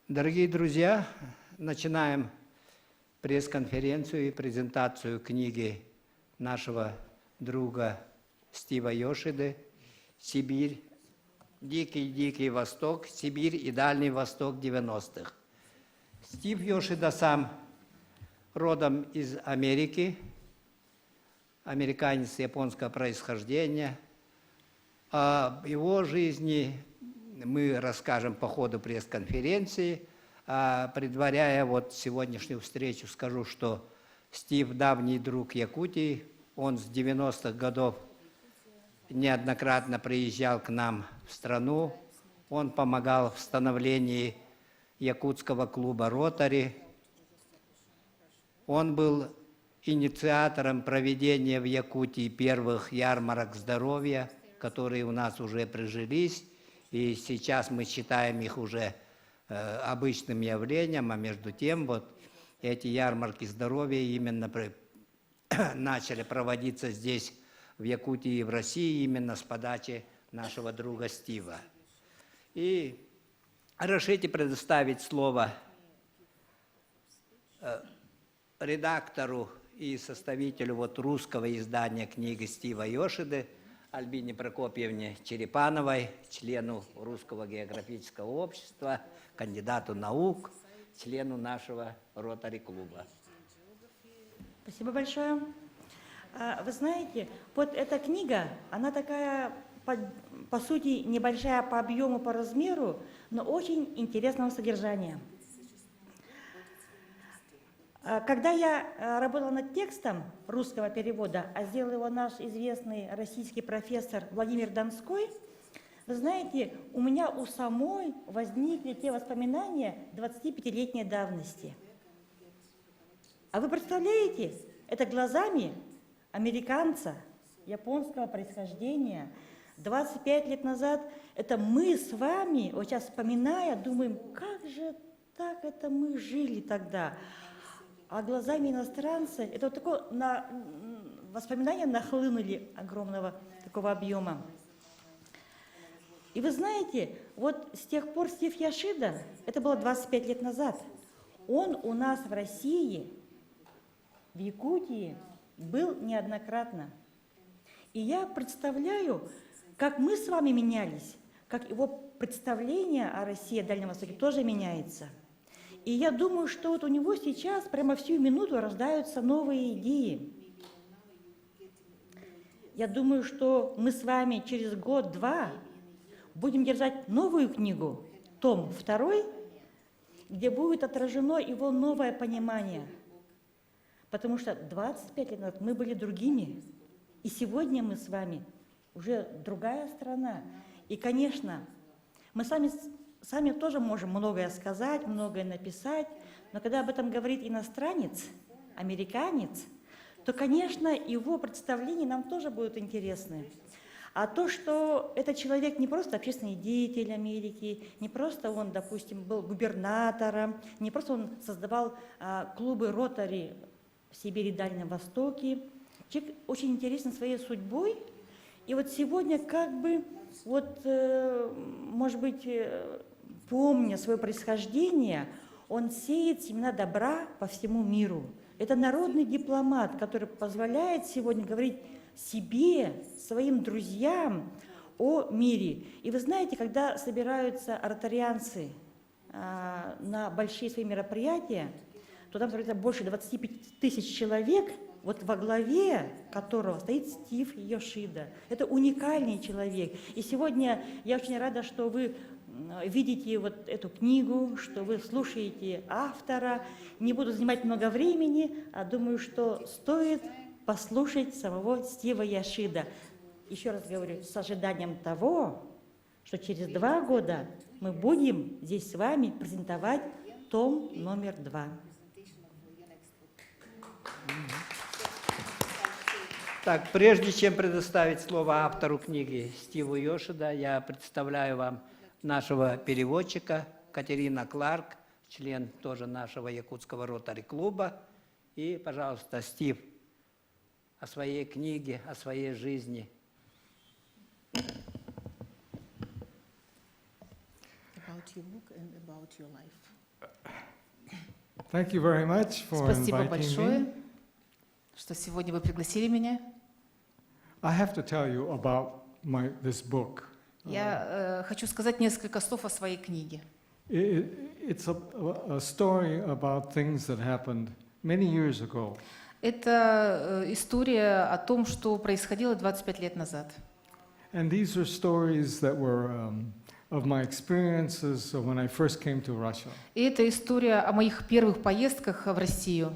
Дорогие друзья, начинаем пресс-конференцию и презентацию книги нашего друга Стива Йошиды «Сибирь. Дикий Восток. Сибирь и Дальний Восток 90-х». Стив Йошида сам родом из Америки, американец японского происхождения. О его жизни мы расскажем по ходу пресс-конференции. Предваряя вот сегодняшнюю встречу, скажу, что Стив – давний друг Якутии. Он с 90-х годов неоднократно приезжал к нам в страну. Он помогал в становлении якутского клуба «Ротари». Он был инициатором проведения в Якутии первых ярмарок здоровья, которые у нас уже прижились, и сейчас мы считаем их уже обычным явлением, а между тем вот эти ярмарки здоровья именно начали проводиться здесь, в Якутии и в России, именно с подачи нашего друга Стива. И разрешите предоставить слово редактору и составителю вот русского издания книги Стива Йошиды Альбине Прокопьевне Черепановой, члену Русского географического общества, кандидату наук, члену нашего Ротари-клуба. Спасибо большое. Вы знаете, вот эта книга, она такая, по сути, небольшая по объему, по размеру, но очень интересного содержания. Когда я работала над текстом русского перевода, а сделал его наш известный российский профессор Владимир Донской, вы знаете, у меня у самой возникли те воспоминания 25-летней давности. А вы представляете, это глазами американца, японского происхождения, 25 лет назад, это мы с вами, вот сейчас вспоминая, думаем, как же так это мы жили тогда. А глазами иностранца, это вот такое воспоминания нахлынули огромного такого объема. И вы знаете, вот с тех пор Стив Йошида, это было 25 лет назад, он у нас в России, в Якутии, был неоднократно. И я представляю, как мы с вами менялись, как его представление о России, о Дальнем Востоке тоже меняется. И я думаю, что вот у него сейчас прямо всю минуту рождаются новые идеи. Я думаю, что мы с вами через год-два будем держать новую книгу, том 2, где будет отражено его новое понимание. Потому что 25 лет назад мы были другими, и сегодня мы с вами уже другая страна. И, конечно, мы сами тоже можем многое сказать, многое написать, но когда об этом говорит иностранец, американец, то, конечно, его представления нам тоже будут интересны. А то, что этот человек не просто общественный деятель Америки, не просто он, допустим, был губернатором, не просто он создавал клубы Ротари в Сибири и Дальнем Востоке, человек очень интересен своей судьбой. И вот сегодня как бы, вот, может быть, помня свое происхождение, он сеет семена добра по всему миру. Это народный дипломат, который позволяет сегодня говорить себе, своим друзьям о мире. И вы знаете, когда собираются ротарианцы на большие свои мероприятия, то там собирается больше 25 тысяч человек, вот во главе которого стоит Стив Йошида. Это уникальный человек. И сегодня я очень рада, что вы видите вот эту книгу, что вы слушаете автора. Не буду занимать много времени, а думаю, что стоит послушать самого Стива Йошида. Еще раз говорю, с ожиданием того, что через 2 года мы будем здесь с вами презентовать том номер 2. Так, прежде чем предоставить слово автору книги Стиву Йошида, я представляю вам нашего переводчика Катерина Кларк, член тоже нашего якутского ротари-клуба. И, пожалуйста, Стив, о своей книге, о своей жизни. about your book and about your life. Thank you very much for Спасибо inviting большое, me. что сегодня вы пригласили меня. I have to tell you about this book. Я хочу сказать несколько слов о своей книге. It's a story about things that happened many years ago. Это история о том, что происходило 25 лет назад. And these are stories that were of my experiences when I first came to Russia. И это история о моих первых поездках в Россию.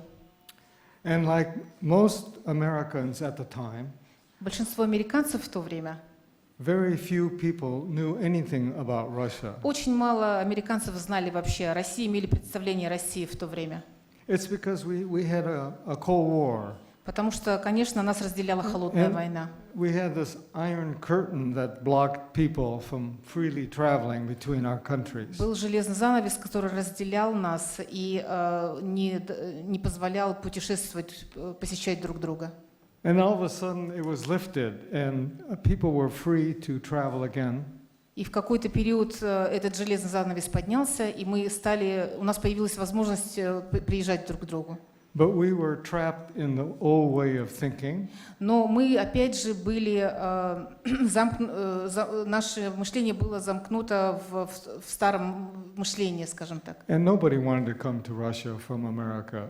And like most Americans at the time, Большинство американцев в то время, very few people knew anything about Russia. очень мало американцев знали вообще о России, имели представление о России в то время. It's because we had a Cold War. Потому что, конечно, нас разделяла холодная война. We had this iron curtain that blocked people from freely traveling between our countries. Был железный занавес, который разделял нас и не позволял путешествовать, посещать друг друга. And all of a sudden it was lifted and people were free to travel again. И в какой-то период этот железный занавес поднялся, и у нас появилась возможность приезжать друг к другу. But we were trapped in the old way of thinking. Но мы опять же наше мышление было замкнуто в старом мышлении, скажем так. And nobody wanted to come to Russia from America.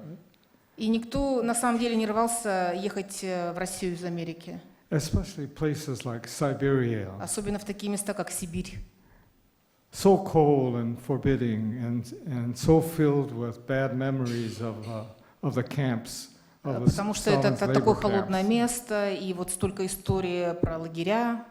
И никто на самом деле не рвался ехать в Россию из Америки. Especially places like Siberia. Особенно в такие места, как Сибирь. So cold and forbidding and so filled with bad memories of the camps. Потому что это такое холодное место, и вот столько историй про лагеря.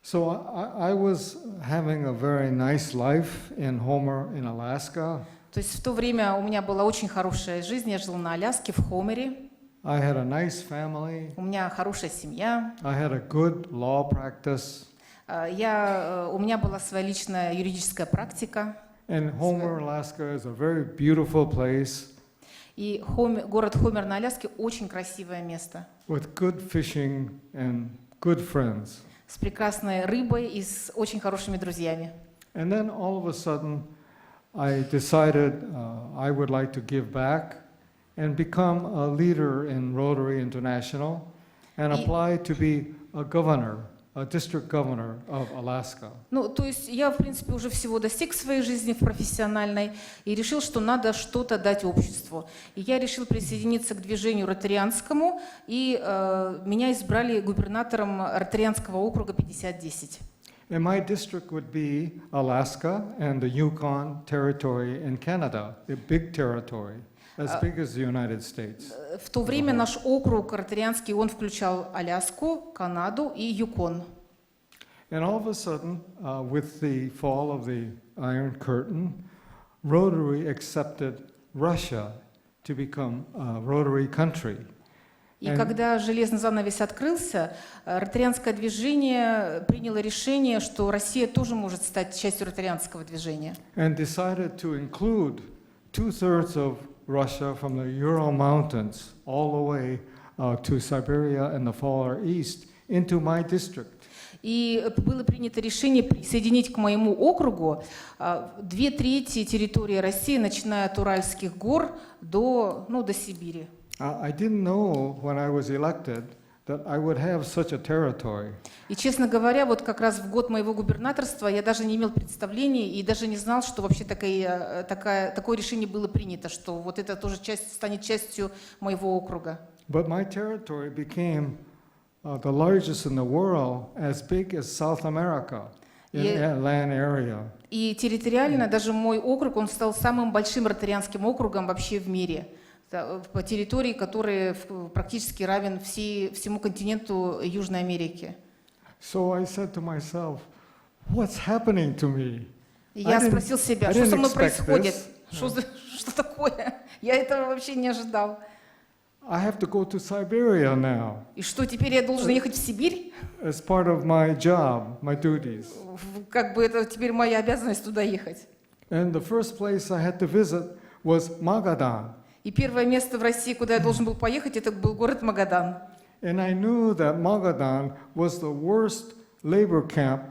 So I was having a very nice life in Homer, in Alaska. То есть в то время у меня была очень хорошая жизнь, я жил на Аляске, в Хомере. I had a nice family. У меня хорошая семья. I had a good law practice. У меня была своя личная юридическая практика. And Homer, Alaska is a very beautiful place. И город Хомер на Аляске очень красивое место. With good fishing and good friends. С прекрасной рыбой и с очень хорошими друзьями. And then all of a sudden I decided I would like to give back and become a leader in Rotary International and apply to be a governor, a district governor of Alaska. Ну, то есть я, в принципе, уже всего достиг своей жизни в профессиональной и решил, что надо что-то дать обществу. И я решил присоединиться к движению ротарианскому, и меня избрали губернатором ротарианского округа 5010. And my district would be Alaska and the Yukon Territory in Canada, a big territory, as big as the United States. В то время наш округ ротарианский, он включал Аляску, Канаду и Юкон. And all of a sudden, with the fall of the Iron Curtain, Rotary accepted Russia to become a Rotary country. И когда железный занавес открылся, ротарианское движение приняло решение, что Россия тоже может стать частью ротарианского движения. And decided to include 2/3 of Russia from the Ural Mountains all the way to Siberia and the Far East into my district. И было принято решение присоединить к моему округу 2/3 территории России, начиная от Уральских гор до Сибири. I didn't know when I was elected that I would have such a territory. И, честно говоря, вот как раз в год моего губернаторства я даже не имел представления и даже не знал, что вообще такое решение было принято, что вот это тоже станет частью моего округа. But my territory became the largest in the world, as big as South America in land area. И территориально даже мой округ, он стал самым большим ротарианским округом вообще в мире. По территории, который практически равен всему континенту Южной Америки. So I said to myself, what's happening to me? Я спросил себя, что со мной происходит? Что такое? Я этого вообще не ожидал. I have to go to Siberia now. И что, теперь я должен ехать в Сибирь? As part of my job, my duties. Как бы это теперь моя обязанность туда ехать. And the first place I had to visit was Magadan. И первое место в России, куда я должен был поехать, это был город Магадан. And I knew that Magadan was the worst labor camp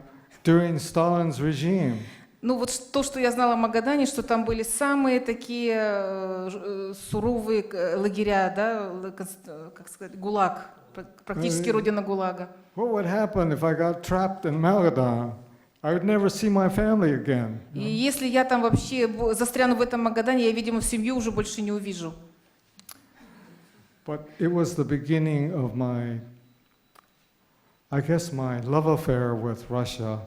during Stalin's regime. Ну вот то, что я знала о Магадане, что там были самые такие суровые лагеря, да, как сказать, ГУЛАГ, практически родина ГУЛАГа. What would happen if I got trapped in Magadan? I would never see my family again. И если я там вообще застряну в этом Магадане, я, видимо, семью уже больше не увижу. But it was the beginning of my, I guess, my love affair with Russia.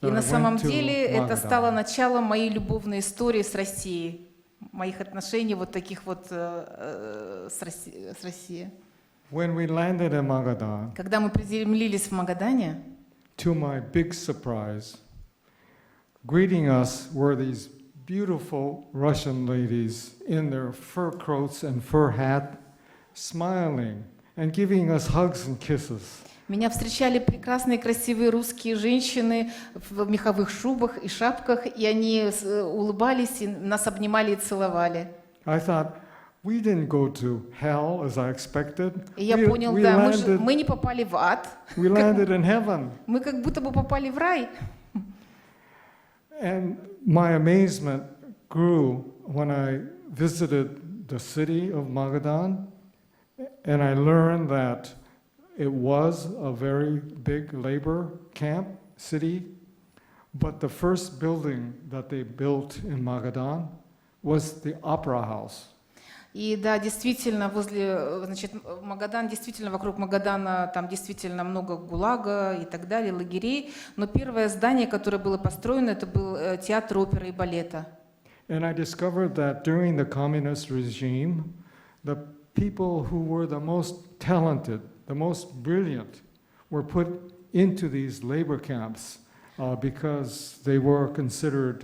И that I на went самом to деле это Magadan. стало началом моей любовной истории с Россией, моих отношений вот таких вот с Россией. When we landed in Magadan, Когда мы приземлились в Магадане, to my big surprise, greeting us were these beautiful Russian ladies in their fur coats and fur hat, smiling and giving us hugs and kisses. меня встречали прекрасные, красивые русские женщины в меховых шубах и шапках, и они улыбались, и нас обнимали и целовали. I thought, we didn't go to hell as I expected. И я We- понял, we да, landed- мы не попали в ад, We landed in heaven. мы как будто бы попали в рай. And my amazement grew when I visited the city of Magadan, and I learned that it was a very big labor camp city, but the first building that they built in Magadan was the opera house. И да, действительно, значит, Магадан, действительно, вокруг Магадана там действительно много ГУЛАГа и так далее, лагерей. Но первое здание, которое было построено, это был театр оперы и балета. And I discovered that during the communist regime, the people who were the most talented, the most brilliant, were put into these labor camps because they were considered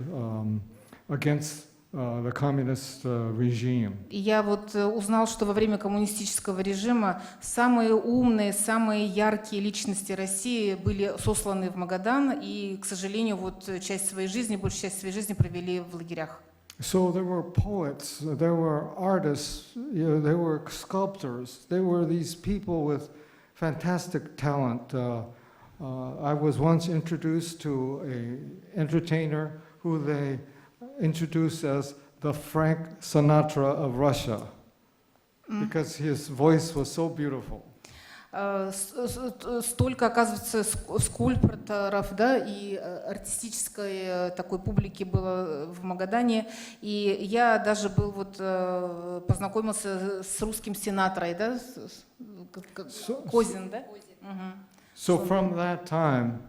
against the communist regime. И я вот узнал, что во время коммунистического режима самые умные, самые яркие личности России были сосланы в Магадан и, к сожалению, вот часть своей жизни, большую часть своей жизни провели в лагерях. So there were poets, there were artists, there were sculptors, there were these people with fantastic talent. I was once introduced to an entertainer who they introduced as the Frank Sinatra of Russia, because his voice was so beautiful. Столько, оказывается, скульпторов, да, и артистической такой публики было в Магадане. И я даже был вот, познакомился с русским Синатрой, да, Козин, да? So from that time,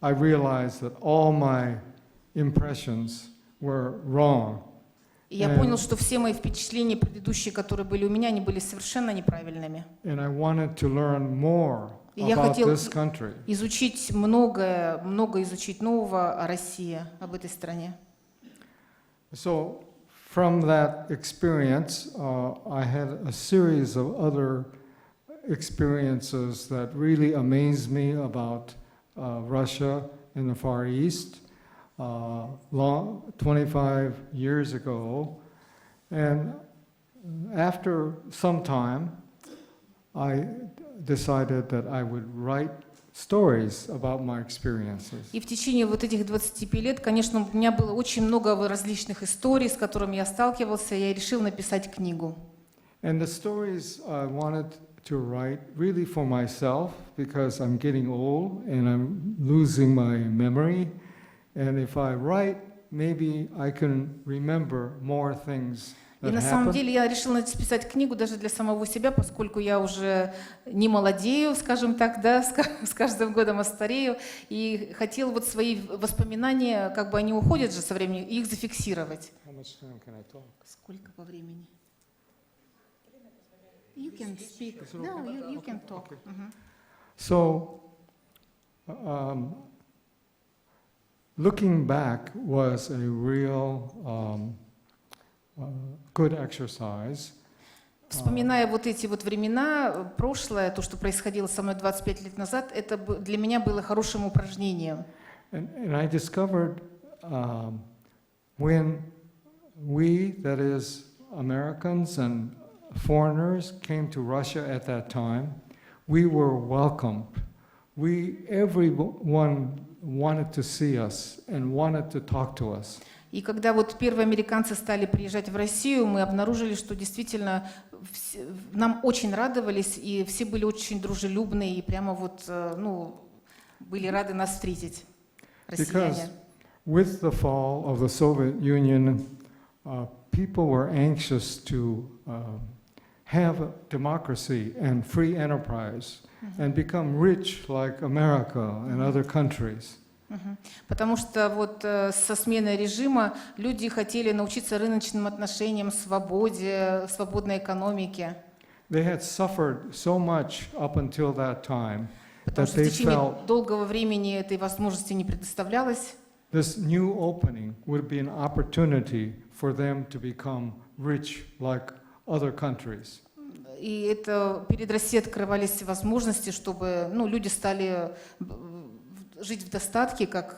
I realized that all my impressions were wrong. И я понял, что все мои впечатления предыдущие, которые были у меня, они были совершенно неправильными. And I wanted to learn more И я about хотел this country. изучить много изучить нового о России, об этой стране. So from that experience, I had a series of other experiences that really amazed me about Russia in the Far East. 25 years ago, and after some time, I decided that I would write stories about my experiences. И в течение вот этих 25 лет, конечно, у меня было очень много различных историй, с которыми я сталкивался, и я решил написать книгу. And the stories I wanted to write really for myself, because I'm getting old and I'm losing my memory. And if I write, maybe I can remember more things И that на самом happened. деле я решила написать книгу даже для самого себя, поскольку я уже не молодею, скажем так, да, с каждым годом остарею, и хотела вот свои воспоминания, как бы они уходят же со временем, их зафиксировать. How much time can I talk? Сколько по времени? You can speak. No, you can talk. So, looking back was a real good exercise. Вспоминая вот эти вот времена, прошлое, то, что происходило со мной 25 лет назад, это для меня было хорошим упражнением. And I discovered when we, that is Americans and foreigners, came to Russia at that time, we were welcomed everyone wanted to see us and wanted to talk to us. И когда вот первые американцы стали приезжать в Россию, мы обнаружили, что действительно нам очень радовались, и все были очень дружелюбные, и прямо вот, ну, были рады нас встретить, Because россияне. with the fall of the Soviet Union, people were anxious to have democracy and free enterprise and become rich like America and other countries. Потому что вот со сменой режима люди хотели научиться рыночным отношениям, свободе, свободной экономике. They had suffered so much up until that time Потому that что в they течение felt долгого времени этой возможности не предоставлялось. this new opening would be an opportunity for them to become rich like other countries. И это перед Россией открывались возможности, чтобы, ну, люди стали жить в достатке, как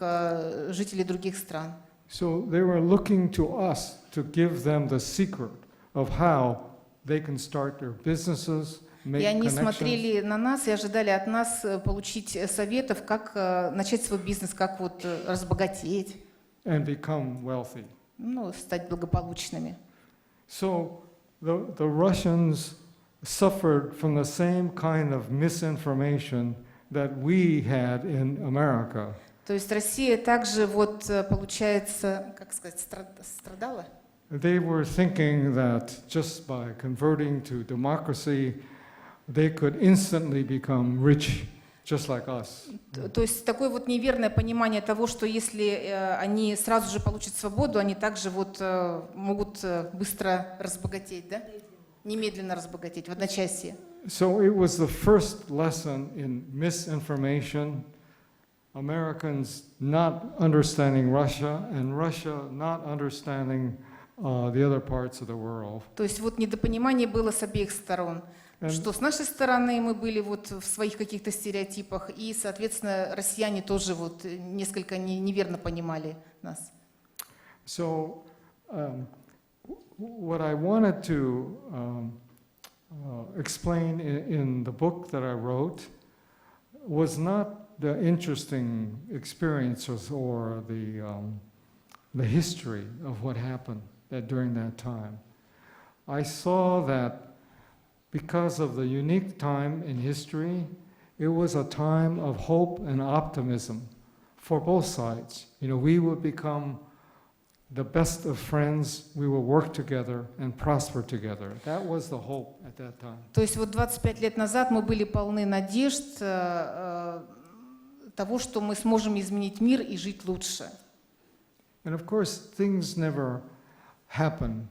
жители других стран. So they were looking to us to give them the secret of how they can start their businesses, make И они connections. смотрели на нас и ожидали от нас получить советов, как начать свой бизнес, как вот разбогатеть, And become wealthy. ну, стать благополучными. So the Russians suffered from the same kind of misinformation that we had in America. То есть Россия также вот, получается, как сказать, страдала? They were thinking that just by converting to democracy, they could instantly become rich, just like us. То есть такое вот неверное понимание того, что если они сразу же получат свободу, они также вот могут быстро разбогатеть, да? Немедленно разбогатеть в одночасье. So it was the first lesson in misinformation, Americans not understanding Russia and Russia not understanding the other parts of the world. То есть вот недопонимание было с обеих сторон. Что с нашей стороны мы были вот в своих каких-то стереотипах, и, соответственно, россияне тоже вот несколько неверно понимали нас. So what I wanted to explain in the book that I wrote was not the interesting experiences or the history of what happened during that time. I saw that because of the unique time in history, it was a time of hope and optimism for both sides. You know, we would become the best of friends, we will work together and prosper together. That was the hope at that time. То есть вот 25 лет назад мы были полны надежд того, что мы сможем изменить мир и жить лучше. And of course, things never happen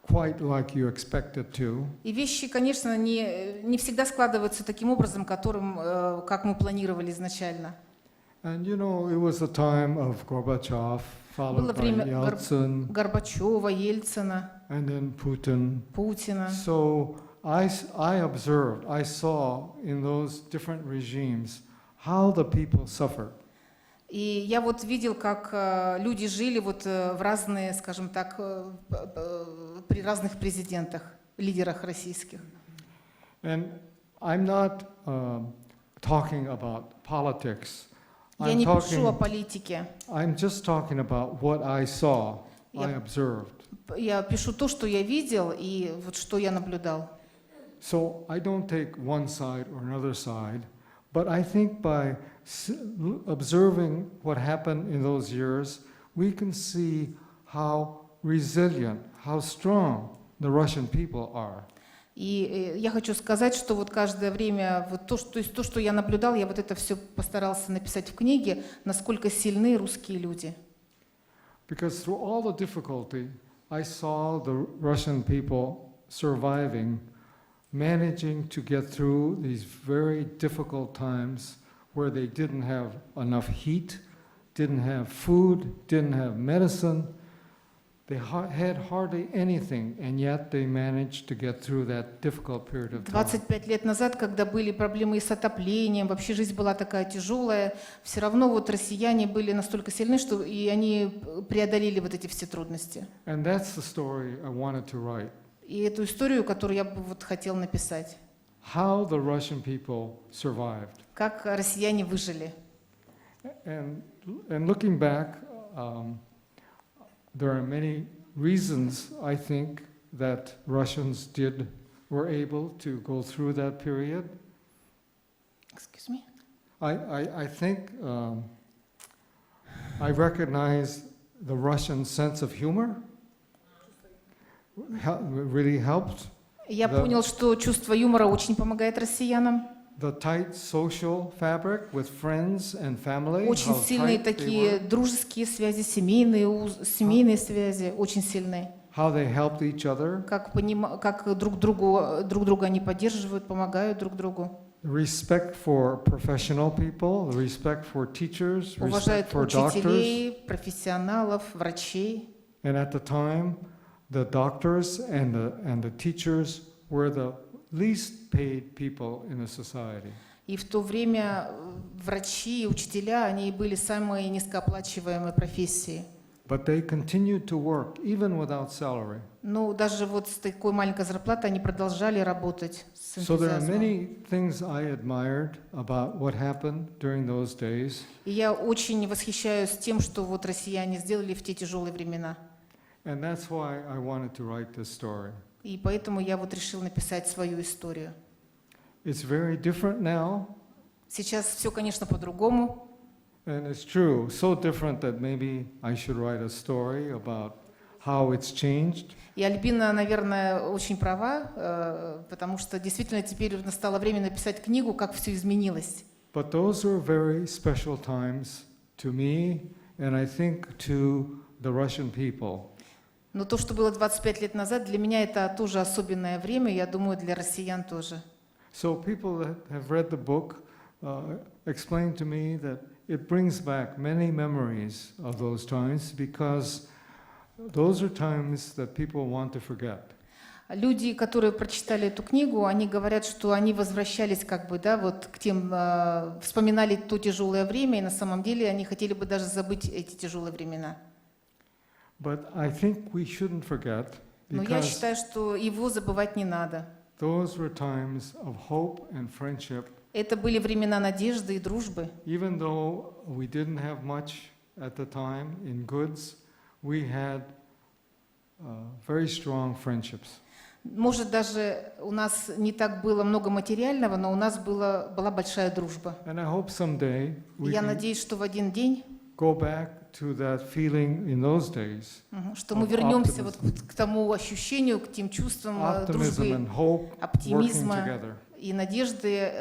quite like you expected to. И вещи, конечно, не всегда складываются таким образом, как мы планировали изначально. And you know, it was a time of Gorbachev, Было followed by время Yeltsin, Горбачева, Ельцина, and then Putin. Путина. So I observed, I saw in those different regimes how the people suffered. И я вот видел, как люди жили вот в разные, скажем так, при разных президентах, лидерах российских. And I'm not talking about politics. Я не пишу о политике. I'm just talking about what I saw, I observed. Я пишу то, что я видел и вот что я наблюдал. So I don't take one side or another side, but I think by observing what happened in those years, we can see how resilient, how strong the Russian people are. И я хочу сказать, что вот каждое время, вот то, что я наблюдал, я вот это все постарался написать в книге, насколько сильны русские люди. Because through all the difficulty, I saw the Russian people surviving, managing to get through these very difficult times where they didn't have enough heat, didn't have food, didn't have medicine. They had hardly anything, and yet they managed to get through that difficult period of time. 25 лет назад, когда были проблемы и с отоплением, вообще жизнь была такая тяжелая, все равно вот россияне были настолько сильны, что и они преодолели вот эти все трудности. And that's the story I wanted to write. И эту историю, которую я бы вот хотел написать. how the Russian people survived. Как россияне выжили. And looking back, there are many reasons, I think, that Russians were able to go through that period. Excuse me. I think I recognize the Russian sense of humor really helped. Я Да. понял, что чувство юмора очень помогает россиянам. The tight social fabric with friends and family. Очень how сильные tight they такие were, дружеские связи, семейные связи, очень сильные. how they helped each other. Как друг друга они поддерживают, помогают друг другу. Respect for professional people, respect for teachers, respect Уважают for doctors. учителей, профессионалов, врачей. And at the time, the doctors and the teachers were the least paid people in the society. И в то время врачи и учителя, они были самые низкооплачиваемые профессии. But they continued to work even without salary. Но даже вот с такой маленькой зарплатой они продолжали работать с So there are энтузиазмом. many things I admired about what happened during those days. И я очень восхищаюсь тем, что вот россияне сделали в те тяжелые времена. And that's why I wanted to write this story. И поэтому я вот решил написать свою историю. It's very different now, Сейчас все, конечно, по-другому. and it's true, so different that maybe I should write a story about how it's changed. И Альбина, наверное, очень права, потому что действительно теперь настало время написать книгу, как все изменилось. But those were very special times to me, and I think to the Russian people. Но то, что было 25 лет назад, для меня это тоже особенное время, я думаю, для россиян тоже. So people that have read the book explained to me that it brings back many memories of those times because those are times that people want to forget. Люди, которые прочитали эту книгу, они говорят, что они возвращались как бы, да, вот к тем, вспоминали то тяжелое время, и на самом деле они хотели бы даже забыть эти тяжелые времена. But I think we shouldn't forget Но я because считаю, что его забывать не надо. those were times of hope and friendship. Это были времена надежды и дружбы. Even though we didn't have much at the time in goods, we had very strong friendships. Может, даже у нас не так было много материального, но у нас была большая дружба. And I hope someday we Я can надеюсь, что в один день, go back to that feeling in those days. что мы вернемся вот к тому ощущению, к тем чувствам Optimism дружбы, and hope working оптимизма together. и надежды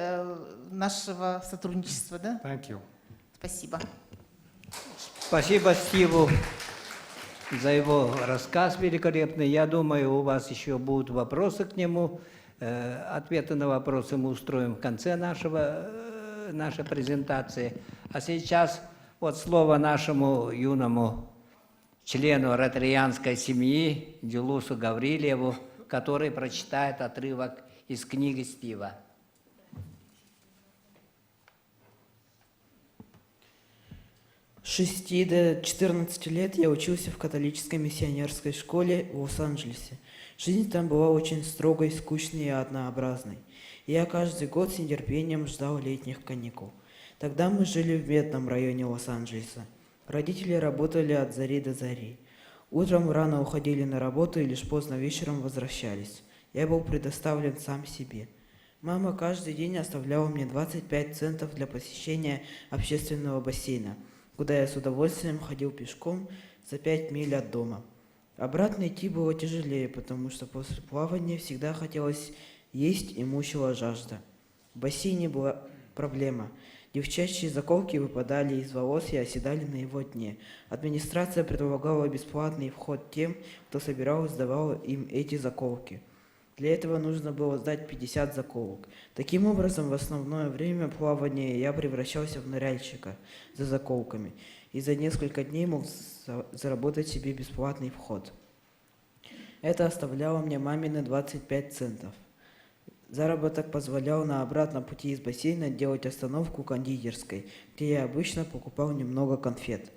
нашего сотрудничества. Да? Thank you. Спасибо. Спасибо Стиву за его рассказ великолепный. Я думаю, у вас еще будут вопросы к нему. Ответы на вопросы мы устроим в конце нашей презентации. А сейчас вот слово нашему юному члену ротарианской семьи Дилусу Гаврилеву, который прочитает отрывок из книги Стива. С 6 до 14 лет я учился в католической миссионерской школе в Лос-Анджелесе. Жизнь там была очень строгой, скучной и однообразной. И я каждый год с нетерпением ждал летних каникул. Тогда мы жили в бедном районе Лос-Анджелеса. Родители работали от зари до зари. Утром рано уходили на работу и лишь поздно вечером возвращались. Я был предоставлен сам себе. Мама каждый день оставляла мне 25 центов для посещения общественного бассейна, куда я с удовольствием ходил пешком за 5 миль от дома. Обратно идти было тяжелее, потому что после плавания всегда хотелось есть и мучила жажда. В бассейне была проблема. Девчачьи заколки выпадали из волос и оседали на его дне. Администрация предлагала бесплатный вход тем, кто собирал и сдавал им эти заколки. Для этого нужно было сдать 50 заколок. Таким образом, в основное время плавания я превращался в ныряльщика за заколками и за несколько дней мог заработать себе бесплатный вход. Это оставляло мне мамины 25 центов. Заработок позволял на обратном пути из бассейна делать остановку кондитерской, где я обычно покупал немного конфет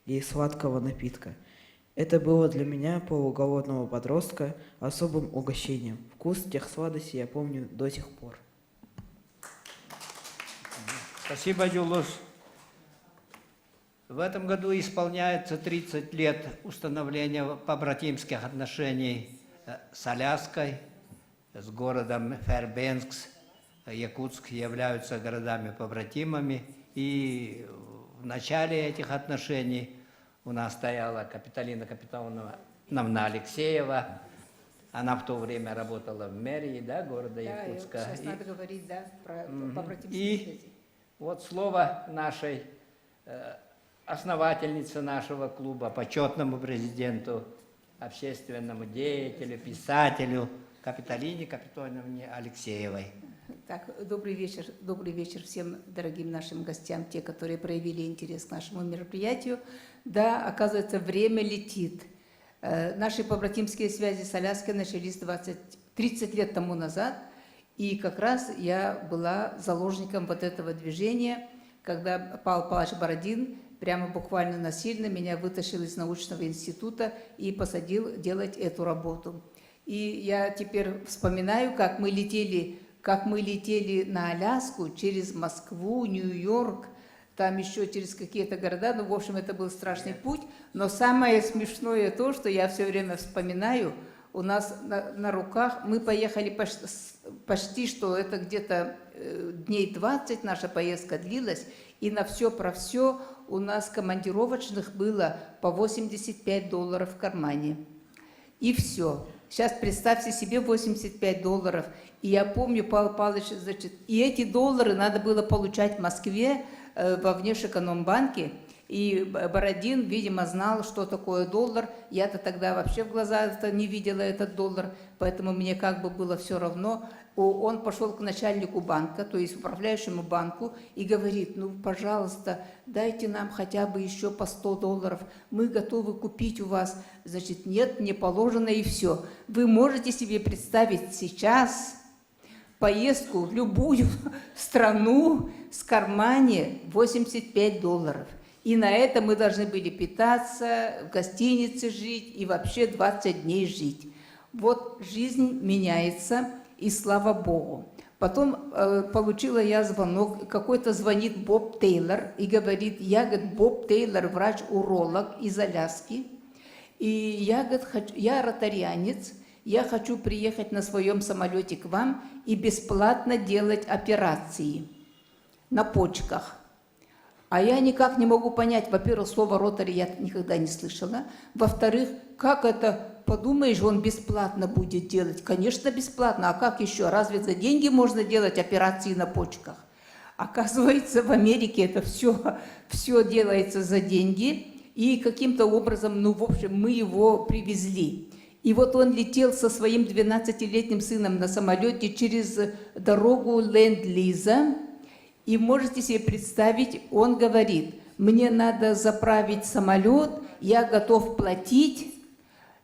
и сладкого напитка. Это было для меня, полуголодного подростка, особым угощением. Вкус тех сладостей я помню до сих пор. Спасибо, Дюлуш. В этом году исполняется 30 лет установления побратимских отношений с Аляской, с городом Фэрбенкс. Якутск являются городами-побратимами. И в начале этих отношений у нас стояла Капиталина Капитоновна Алексеева. Она в то время работала в мэрии, да, города Якутска. Сейчас надо говорить, да, про побратимские И связи. вот слово нашей основательницы нашего клуба, почетному президенту, общественному деятелю, писателю Капиталине Капитоновне Алексеевой. Так, добрый вечер всем дорогим нашим гостям, те, которые проявили интерес к нашему мероприятию. Да, оказывается, время летит. Наши побратимские связи с Аляской начались 30 лет тому назад, и как раз я была заложником вот этого движения, когда Павел Павлович Бородин прямо буквально насильно меня вытащил из научного института и посадил делать эту работу. И я теперь вспоминаю, как мы летели на Аляску через Москву, Нью-Йорк, там еще через какие-то города, ну, в общем, это был страшный путь. Но самое смешное то, что я все время вспоминаю, у нас на руках, мы поехали почти что это где-то дней 20 наша поездка длилась, и на все про все у нас командировочных было по $85 в кармане. И все. Сейчас представьте себе $85. И я помню, Павел Павлович, значит, и эти доллары надо было получать в Москве во Внешэкономбанке. И Бородин, видимо, знал, что такое доллар. Я-то тогда вообще в глаза не видела этот доллар, поэтому мне как бы было все равно. Он пошел к начальнику банка, то есть управляющему банку, и говорит: ну, пожалуйста, дайте нам хотя бы еще по $100, мы готовы купить у вас. Значит, нет, не положено, и все. Вы можете себе представить сейчас поездку в любую страну с кармане $85. И на это мы должны были питаться, в гостинице жить и вообще 20 дней жить. Вот жизнь меняется, и слава Богу. Потом получила я звонок, какой-то звонит Боб Тейлор и говорит: я, говорит, Боб Тейлор, врач-уролог из Аляски, и я, говорит, я ротарианец, я хочу приехать на своем самолете к вам и бесплатно делать операции на почках. А я никак не могу понять, во-первых, слово «ротари» я никогда не слышала, во-вторых, как это, подумаешь, он бесплатно будет делать? Конечно, бесплатно, а как еще? Разве за деньги можно делать операции на почках? Оказывается, в Америке это все делается за деньги, и каким-то образом, ну, в общем, мы его привезли. И вот он летел со своим 12-летним сыном на самолете через дорогу Ленд-Лиза. И можете себе представить, он говорит: мне надо заправить самолет, я готов платить.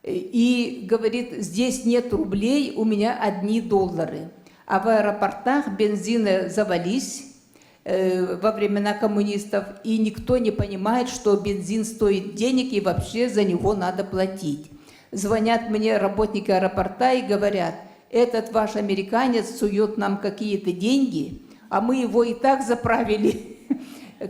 И говорит: здесь нет рублей, у меня одни $. А в аэропортах бензины завались во времена коммунистов, и никто не понимает, что бензин стоит денег, и вообще за него надо платить. Звонят мне работники аэропорта и говорят: этот ваш американец сует нам какие-то деньги, а мы его и так заправили.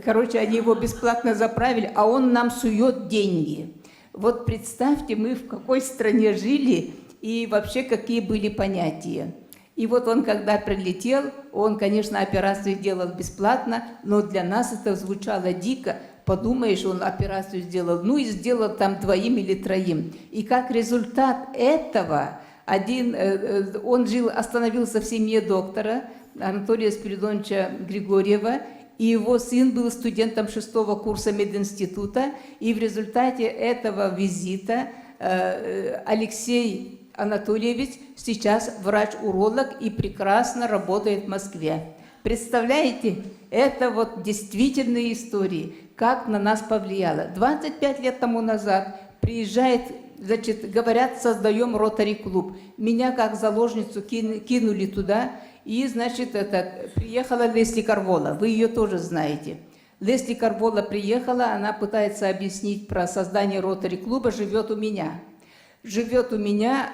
Короче, они его бесплатно заправили, а он нам сует деньги. Вот представьте, мы в какой стране жили и вообще какие были понятия. И вот он, когда прилетел, он, конечно, операцию делал бесплатно, но для нас это звучало дико. Подумаешь, он операцию сделал, ну и сделал там 2 или 3. И как результат этого, он остановился в семье доктора Анатолия Спиридоновича Григорьева, и его сын был студентом 6-го курса мединститута, и в результате этого визита Алексей Анатольевич сейчас врач-уролог и прекрасно работает в Москве. Представляете, это вот действительные истории, как на нас повлияло. 25 лет тому назад приезжает, значит, говорят, создаем ротари-клуб. Меня как заложницу кинули туда, и, значит, приехала Лесли Карвола, вы ее тоже знаете. Лесли Карвола приехала, она пытается объяснить про создание ротари-клуба, живет у меня,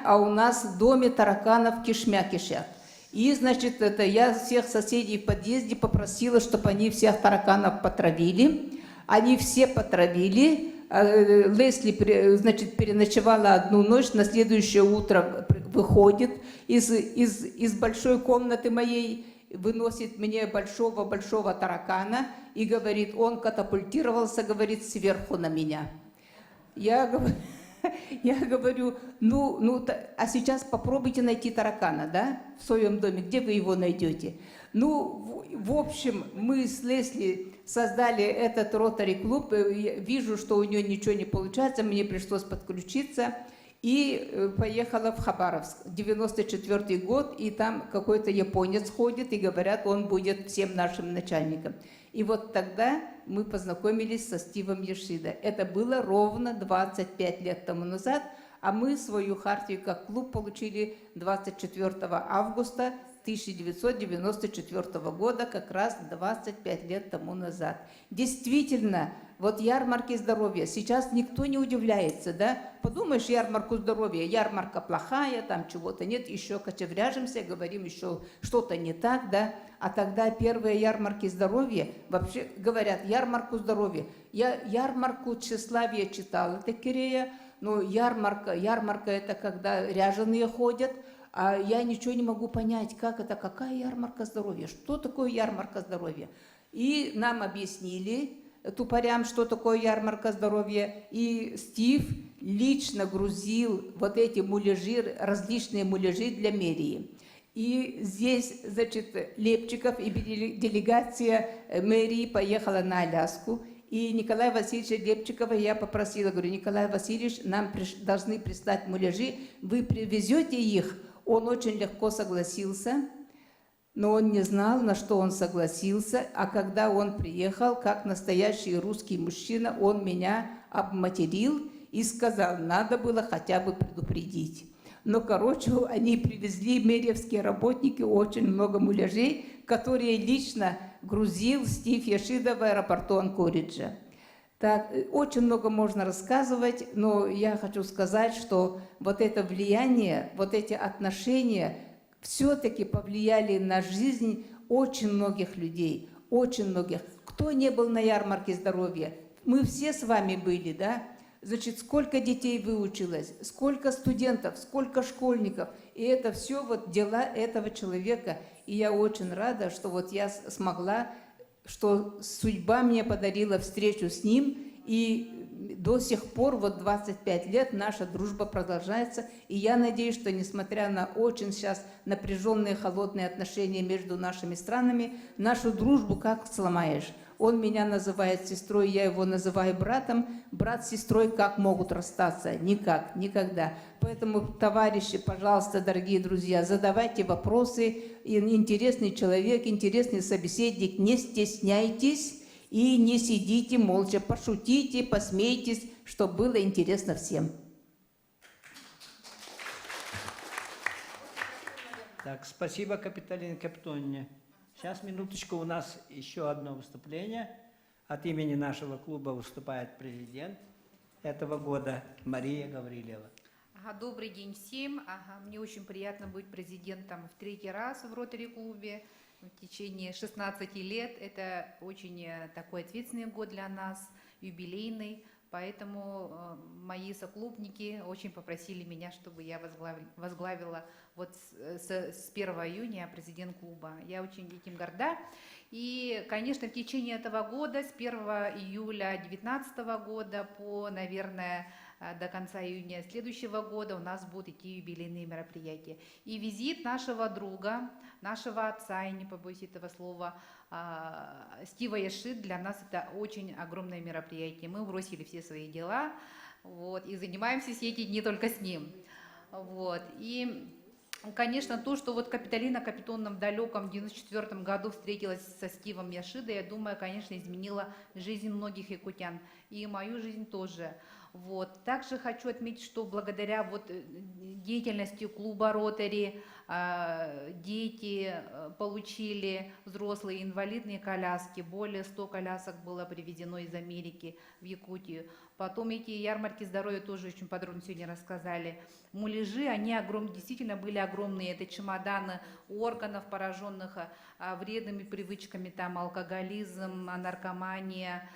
а у нас в доме тараканов кишмя кишат. И, значит, это я всех соседей в подъезде попросила, чтобы они всех тараканов потравили. Они все потравили. Лесли, значит, переночевала одну ночь, на следующее утро выходит из большой комнаты моей, выносит мне большого-большого таракана и говорит, он катапультировался, говорит, сверху на меня. Я говорю, а сейчас попробуйте найти таракана, да, в своем доме, где вы его найдете? Ну, в общем, мы с Лесли создали этот ротари-клуб, вижу, что у нее ничего не получается, мне пришлось подключиться, и поехала в Хабаровск, 94-й год, и там какой-то японец ходит, и говорят, он будет всем нашим начальником. И вот тогда мы познакомились со Стивом Яшида. Это было ровно 25 лет тому назад, а мы свою хартию как клуб получили 24 августа 1994 года, как раз 25 лет тому назад. Действительно, вот ярмарки здоровья, сейчас никто не удивляется, да? Подумаешь, ярмарку здоровья, ярмарка плохая, там чего-то нет, еще кочевряжемся, говорим, еще что-то не так, да? А тогда первые ярмарки здоровья, вообще говорят, ярмарку здоровья. Я ярмарку тщеславия читала, Текерея, но ярмарка это когда ряженые ходят, а я ничего не могу понять, как это, какая ярмарка здоровья, что такое ярмарка здоровья. И нам объяснили, тупорям, что такое ярмарка здоровья, и Стив лично грузил вот эти муляжи, различные муляжи для мэрии. И здесь, значит, Лепчиков и делегация мэрии поехала на Аляску, и Николая Васильевича Лепчикова я попросила, говорю, Николай Васильевич, нам должны прислать муляжи, вы привезете их? Он очень легко согласился, но он не знал, на что он согласился, а когда он приехал, как настоящий русский мужчина, он меня обматерил и сказал, надо было хотя бы предупредить. Но, короче, они привезли, мэревские работники, очень много муляжей, которые лично грузил Стив Яшида в аэропорту Анкориджа. Так, очень много можно рассказывать, но я хочу сказать, что вот это влияние, вот эти отношения все-таки повлияли на жизнь очень многих людей, очень многих. Кто не был на ярмарке здоровья? Мы все с вами были, да? Значит, сколько детей выучилось, сколько студентов, сколько школьников. И это все вот дела этого человека. И я очень рада, что вот я смогла, что судьба мне подарила встречу с ним. И до сих пор, вот 25 лет, наша дружба продолжается. И я надеюсь, что несмотря на очень сейчас напряженные, холодные отношения между нашими странами, нашу дружбу как сломаешь? Он меня называет сестрой, я его называю братом. Брат с сестрой как могут расстаться? Никак, никогда. Поэтому, товарищи, пожалуйста, дорогие друзья, задавайте вопросы. Интересный человек, интересный собеседник, не стесняйтесь и не сидите молча. Пошутите, посмейтесь, чтобы было интересно всем. Так, спасибо, Капиталина Капитоновна. Сейчас, минуточку, у нас еще одно выступление. От имени нашего клуба выступает президент этого года Мария Гаврилева. Добрый день всем. Мне очень приятно быть президентом в третий раз в Ротари-клубе в течение 16 лет. Это очень такой ответственный год для нас, юбилейный. Поэтому мои соклубники очень попросили меня, чтобы я возглавила вот с 1 июня президент клуба. Я очень этим горда. И, конечно, в течение этого года, с 1 июля 2019 года по, наверное, до конца июня следующего года у нас будут идти юбилейные мероприятия. И визит нашего друга, нашего отца, и не побоюсь этого слова, Стива Яшид, для нас это очень огромное мероприятие. Мы бросили все свои дела, вот, и занимаемся все эти дни только с ним. Вот. И, конечно, то, что вот Капиталина Капитоновна в далеком 1994 году встретилась со Стивом Яшидо, я думаю, конечно, изменила жизнь многих якутян, и мою жизнь тоже. Вот. Также хочу отметить, что благодаря вот деятельности клуба Ротари дети получили взрослые инвалидные коляски. Более 100 колясок было привезено из Америки в Якутию. Потом эти ярмарки здоровья тоже очень подробно сегодня рассказали. Муляжи, они действительно были огромные. Это чемоданы органов, пораженных вредными привычками, там алкоголизм, наркомания,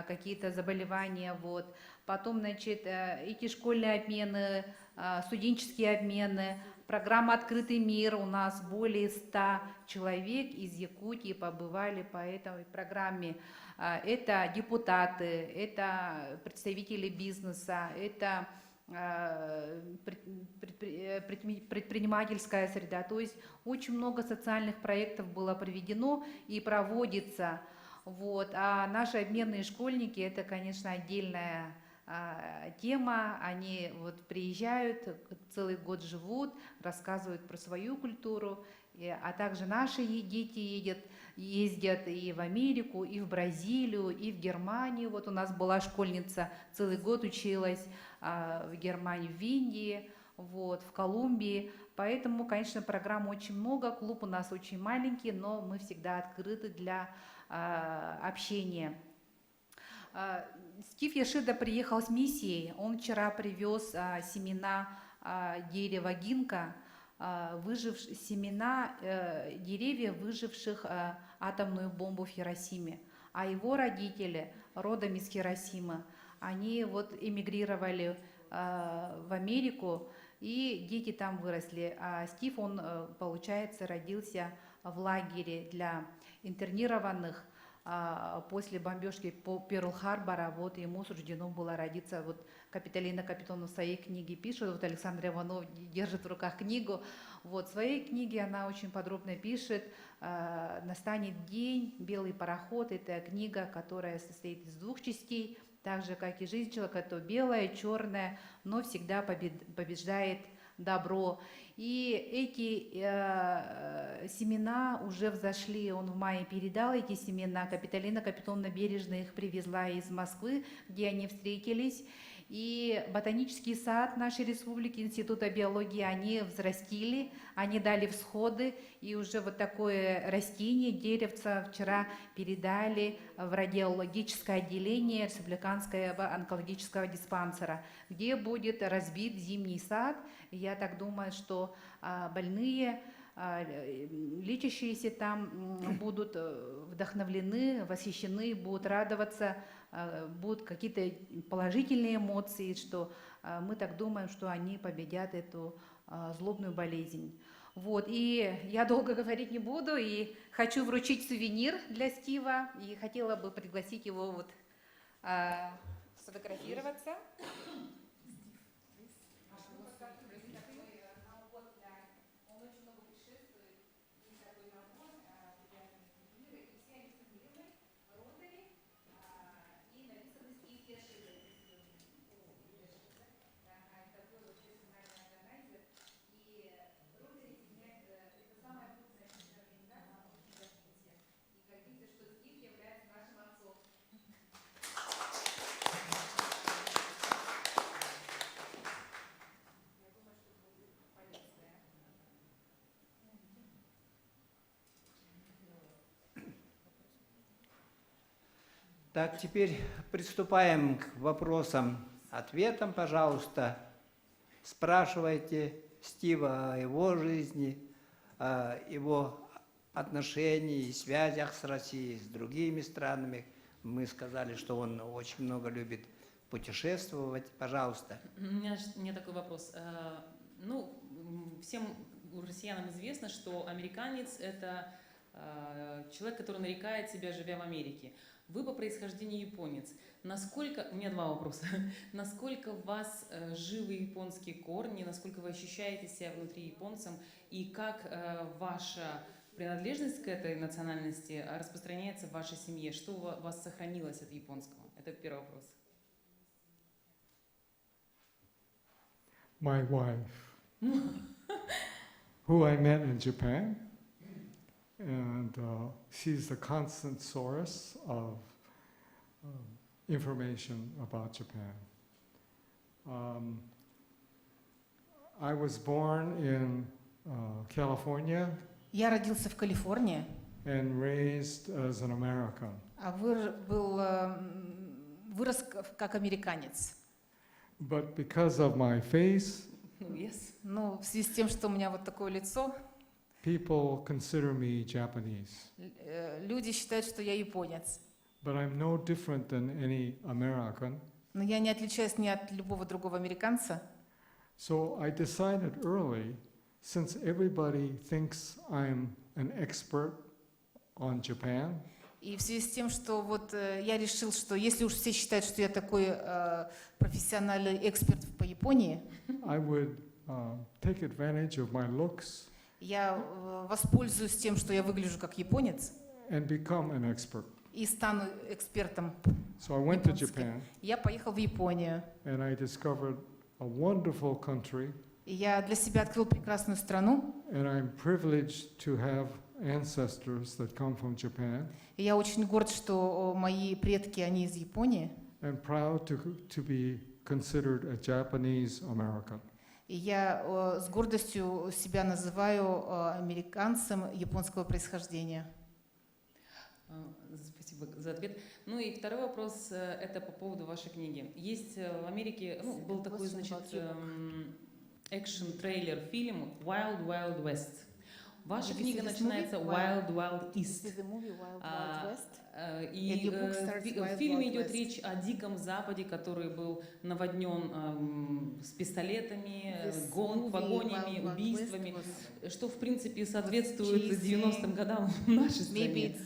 какие-то заболевания. Вот. Потом, значит, эти школьные обмены, студенческие обмены, программа «Открытый мир». У нас более 100 человек из Якутии побывали по этой программе. Это депутаты, это представители бизнеса, это предпринимательская среда. То есть очень много социальных проектов было проведено и проводится. Вот. А наши обменные школьники – это, конечно, отдельная тема. Они вот приезжают, целый год живут, рассказывают про свою культуру, а также наши дети ездят и в Америку, и в Бразилию, и в Германию. Вот у нас была школьница, целый год училась в Германии, в Индии, вот, в Колумбии. Поэтому, конечно, программ очень много, клуб у нас очень маленький, но мы всегда открыты для общения. Стив Яшида приехал с миссией. Он вчера привез семена дерева гинка, семена деревьев, выживших атомную бомбу в Хиросиме. А его родители, родом из Хиросимы, они вот эмигрировали в Америку, и дети там выросли. А Стив, он, получается, родился в лагере для интернированных после бомбежки Перл-Харбора. Вот ему суждено было родиться. Вот Капитолина Капитонова в своей книге пишет, вот Александр Иванов держит в руках книгу. Вот в своей книге она очень подробно пишет «Настанет день», «Белый пароход». Это книга, которая состоит из 2 частей, так же, как и жизнь человека, то белое, черное, но всегда побеждает добро. И эти семена уже взошли, он в мае передал эти семена, Капитолина Капитоновна бережно их привезла из Москвы, где они встретились. И ботанический сад нашей республики, Института биологии, они взрастили, они дали всходы, и уже вот такое растение, деревце вчера передали в радиологическое отделение Республиканского онкологического диспансера, где будет разбит зимний сад. Я так думаю, что больные, лечащиеся там будут вдохновлены, восхищены, будут радоваться, будут какие-то положительные эмоции, что мы так думаем, что они победят эту злобную болезнь. Вот, и я долго говорить не буду, и хочу вручить сувенир для Стива, и хотела бы пригласить его вот сфотографироваться. Так, теперь приступаем к вопросам-ответам, пожалуйста. Спрашивайте Стива о его жизни, о его отношениях и связях с Россией, с другими странами. Мы сказали, что он очень много любит путешествовать. Пожалуйста. У меня такой вопрос. Ну, всем россиянам известно, что американец – это человек, который нарекает себя, живя в Америке. Вы по происхождению японец. Насколько, у меня 2 вопроса. Насколько у вас живы японские корни, насколько вы ощущаете себя внутри японцем, и как ваша принадлежность к этой национальности распространяется в вашей семье? Что у вас сохранилось от японского? Это первый вопрос. My wife, who I met in Japan, and she's the constant source of information about Japan. Um, I was born in California Я родился в Калифорнии, and raised as an American. а вырос как американец. But because of my face, Ну, yes. Но в связи с тем, что у меня вот такое лицо, people consider me Japanese. люди считают, что я японец. But I'm no different than any American. Но я не отличаюсь ни от любого другого американца. So I decided early, since everybody thinks I'm an expert on Japan, И в связи с тем, что вот я решил, что если уж все считают, что я такой профессиональный эксперт по Японии, I would take advantage of my looks я воспользуюсь тем, что я выгляжу как японец, and become an expert. и стану экспертом. So I went to Японский. Japan Я поехал в Японию, and I discovered a wonderful country, и я для себя открыл прекрасную страну, and I'm privileged to have ancestors that come from Japan, и я очень горд, что мои предки, они из Японии, and proud to be considered a Japanese American. и я с гордостью себя называю американцем японского происхождения. Спасибо за ответ. Ну и второй вопрос, это по поводу вашей книги. Есть в Америке, ну, был такой, значит, экшн-трейлер, фильм Wild Wild West. Ваша книга начинается Wild Wild East. И в фильме идет речь о Диком Западе, который был наводнен с пистолетами, погонями, убийствами, что в принципе соответствует 90-м годам в нашей стране.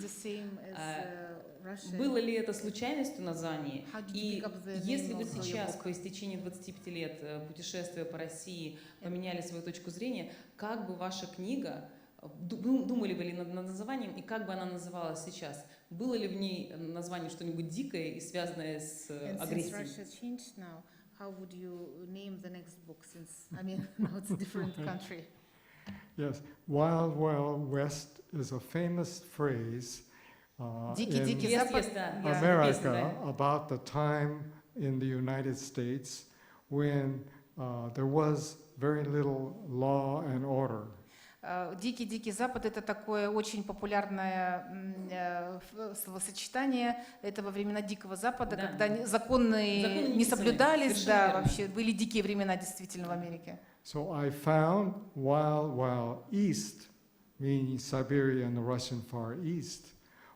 Было ли это случайностью название? И если вы сейчас, по истечении 25 лет путешествуя по России, поменяли свою точку зрения, как бы ваша книга, думали вы ли над названием, и как бы она называлась сейчас? Было ли в ней название что-нибудь дикое и связанное с агрессией? Yes, Wild Wild West is a famous phrase Дикий in Запад. America about the time in the United States when there was very little law and order. Дикий Запад — это такое очень популярное словосочетание. Это во времена Дикого Запада, Да. когда законы не соблюдались, Совершенно да, верно. вообще были дикие времена действительно в Америке. So I found Wild Wild East, meaning Siberia and the Russian Far East,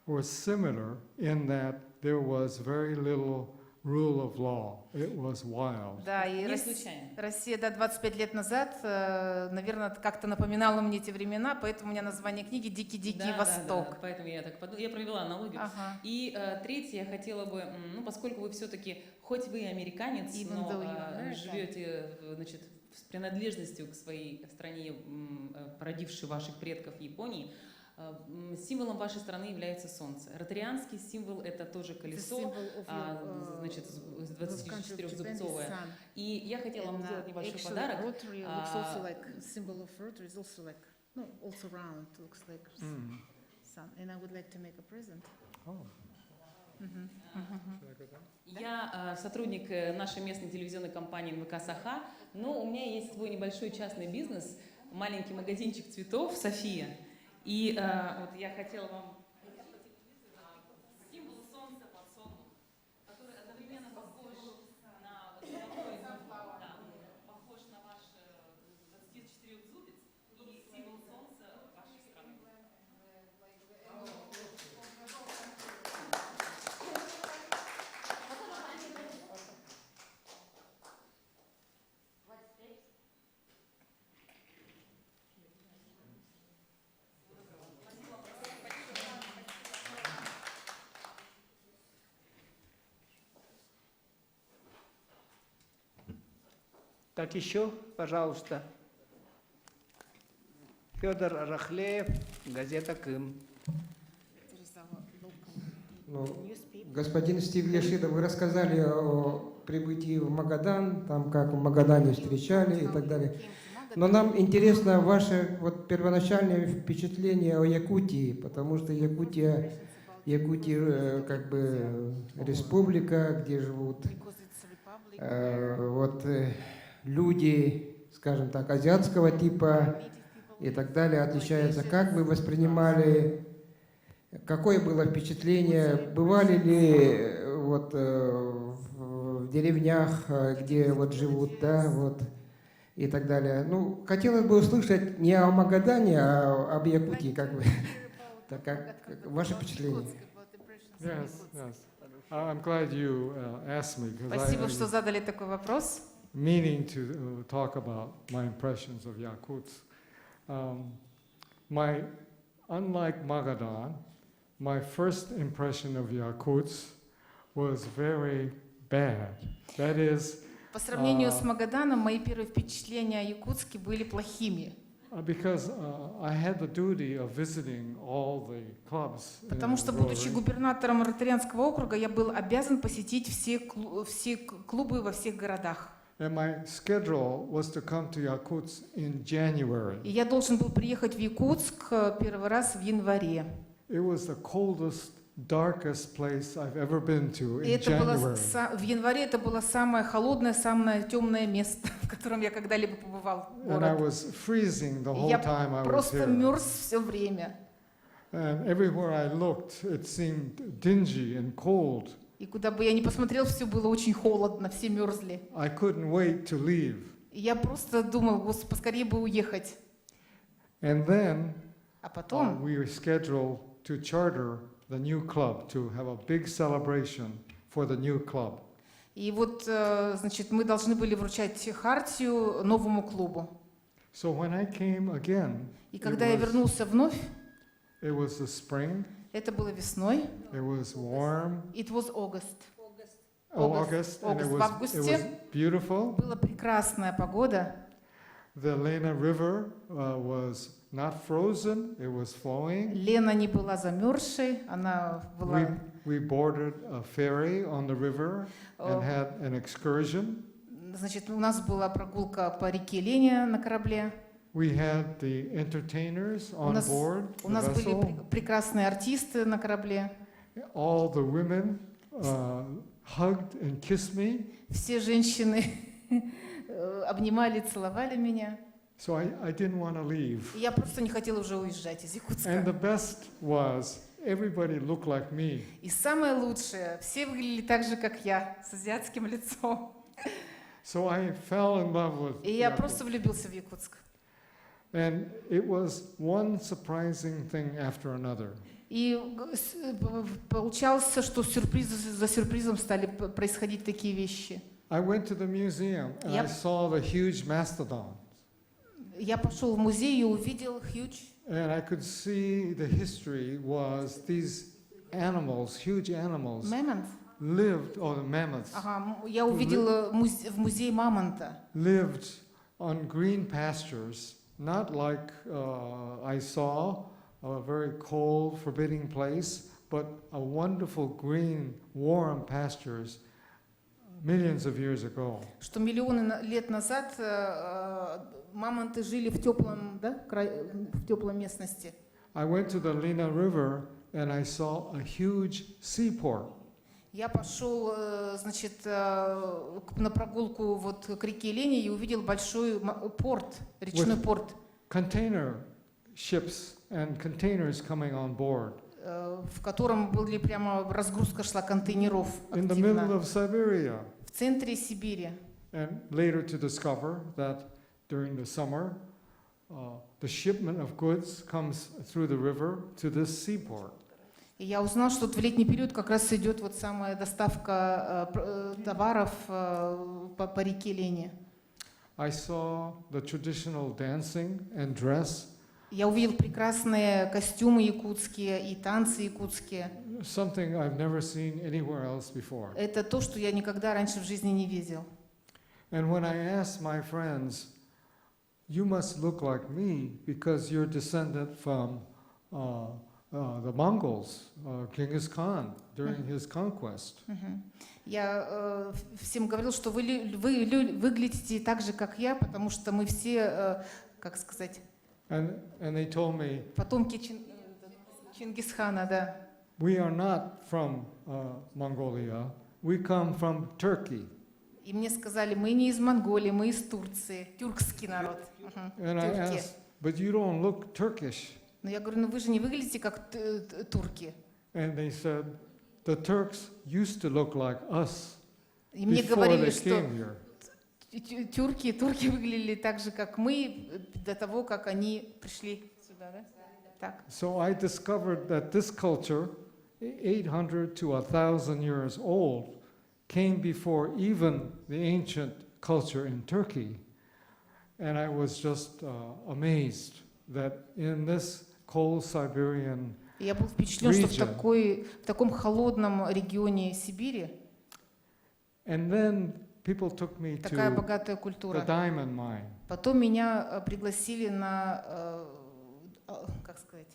was similar in that there was very little rule of law. It was wild. Да, и Не случайно. Россия, да, 25 лет назад, наверное, как-то напоминала мне эти времена, поэтому у меня название книги «Дикий-дикий Восток». Да, поэтому я так подумала, я провела аналогию. Ага. И третье, я хотела бы, ну, поскольку вы все-таки, хоть вы и американец, Even но though you're American. живете, значит, с принадлежностью к своей стране, породившей ваших предков Японии, символом вашей страны является солнце. Ротарианский символ — это тоже колесо, значит, 24-зубцовое. И я хотела вам сделать небольшой подарок. Я сотрудник нашей местной телевизионной компании НВК «Саха», но у меня есть свой небольшой частный бизнес, маленький магазинчик цветов «София». И вот я хотела вам символ солнца под солнцем, который одновременно похож на похож на ваш 24-зубец и символ солнца вашей страны. Так еще, пожалуйста. Федор Рахлеев, газета «Кым». Ну, господин Стив Яшида, вы рассказали о прибытии в Магадан, там как в Магадане встречали и так далее. Но нам интересно ваше вот первоначальное впечатление о Якутии, потому что Якутия как бы республика, где живут вот люди, скажем так, азиатского типа и так далее отличаются. Как вы воспринимали, какое было впечатление, бывали ли вот в деревнях, где вот живут, да, вот и так далее. Ну, хотелось бы услышать не о Магадане, а об Якутии, как бы, так как ваше впечатление. Yes, yes. I'm glad you asked me because Спасибо, что задали такой вопрос. meaning to talk about my impressions of Yakutsk. Unlike Magadan, my first impression of Yakutsk was very bad. That is, По сравнению с Магаданом, мои первые впечатления о Якутске были плохими. because I had the duty of visiting all the clubs. in Потому что, будучи Rotary. губернатором Ротарианского округа, я был обязан посетить все клубы во всех городах. And my schedule was to come to Yakutsk in January. И я должен был приехать в Якутск первый раз в январе. It was the coldest, darkest place I've ever been to И in это было January. в январе это было самое холодное, самое темное место, в котором я когда-либо побывал. And I Город. was freezing the whole Я time I was просто here. мерз все время. And everywhere I looked, it seemed dingy and cold. И куда бы я ни посмотрел, все было очень холодно, все мерзли. I couldn't wait to leave. И я просто думал, господи, поскорее бы уехать. And then А потом we were scheduled to charter the new club, to have a big celebration for the new club. И вот, значит, мы должны были вручать хартию новому клубу. So when I came again, И когда я вернулся вновь, it was the spring, это было весной. it was warm, It was August. August, and В it was августе beautiful. была прекрасная погода. The Lena River was not frozen, it was flowing. Лена не была замерзшей, она была... We boarded a ferry on the river and Э, had an excursion. Значит, у нас была прогулка по реке Лене на корабле. We had the entertainers on board У the нас были vessel. прекрасные артисты на корабле. All the women hugged and kissed me. Все женщины обнимали, целовали меня. So I didn't want to leave. И я просто не хотела уже уезжать из And Якутска. the best was everybody looked like me. И самое лучшее, все выглядели так же, как я, с азиатским лицом. So I fell in love with И я Yakutsk. просто влюбился в Якутск. And it was one surprising thing after another. И получалось, что сюрприз за сюрпризом стали происходить такие вещи. I went to the museum and I Yep. saw the huge mastodon. Я пошел в музей и увидел huge. And I could see the history was these animals, huge animals, Мамонт. lived, or the mammoths, Ага, я увидела в музее мамонта. lived on green pastures, not like I saw, a very cold, forbidding place, but a wonderful green, warm pastures millions of years ago. Что миллионы лет назад мамонты жили в теплом, да, в теплой местности. I went to the Lena River and I saw a huge seaport. Я пошел, значит, на прогулку вот к реке Лени и увидел большой порт, речной порт, Container ships and containers coming on board. в котором были прямо разгрузка шла контейнеров In the middle активно. of Siberia. В центре Сибири. And later to discover that during the summer, the shipment of goods comes through the river to this seaport. И я узнал, что в летний период как раз идет вот самая доставка товаров по реке Лени. I saw the traditional dancing and dress, Я увидел прекрасные костюмы якутские и танцы якутские. something I've never seen anywhere else before. Это то, что я никогда раньше в жизни не видел. And when I asked my friends, you must look like me because you're descendant from the Mongols, Genghis Khan, during his conquest. Я всем говорил, что вы выглядите так же, как я, потому что мы все, как сказать, And they told me, потомки Чингисхана, да. we are not from Mongolia, we come from Turkey. И мне сказали, мы не из Монголии, мы из Турции, тюркский народ. Мгм, And I турки. asked, but you don't look Turkish. Но я говорю, ну вы же не выглядите как турки. And they said, the Turks used to look like us И мне before говорили, they что came here. турки выглядели так же, как мы, до того, как они пришли сюда, да? Так. So I discovered that this culture, 800 to 1,000 years old, came before even the ancient culture in Turkey. And I was just amazed that in this cold Siberian И я был впечатлен, что region, в таком холодном регионе Сибири and then people took me такая to богатая the культура. diamond mine. Потом меня пригласили на, как сказать,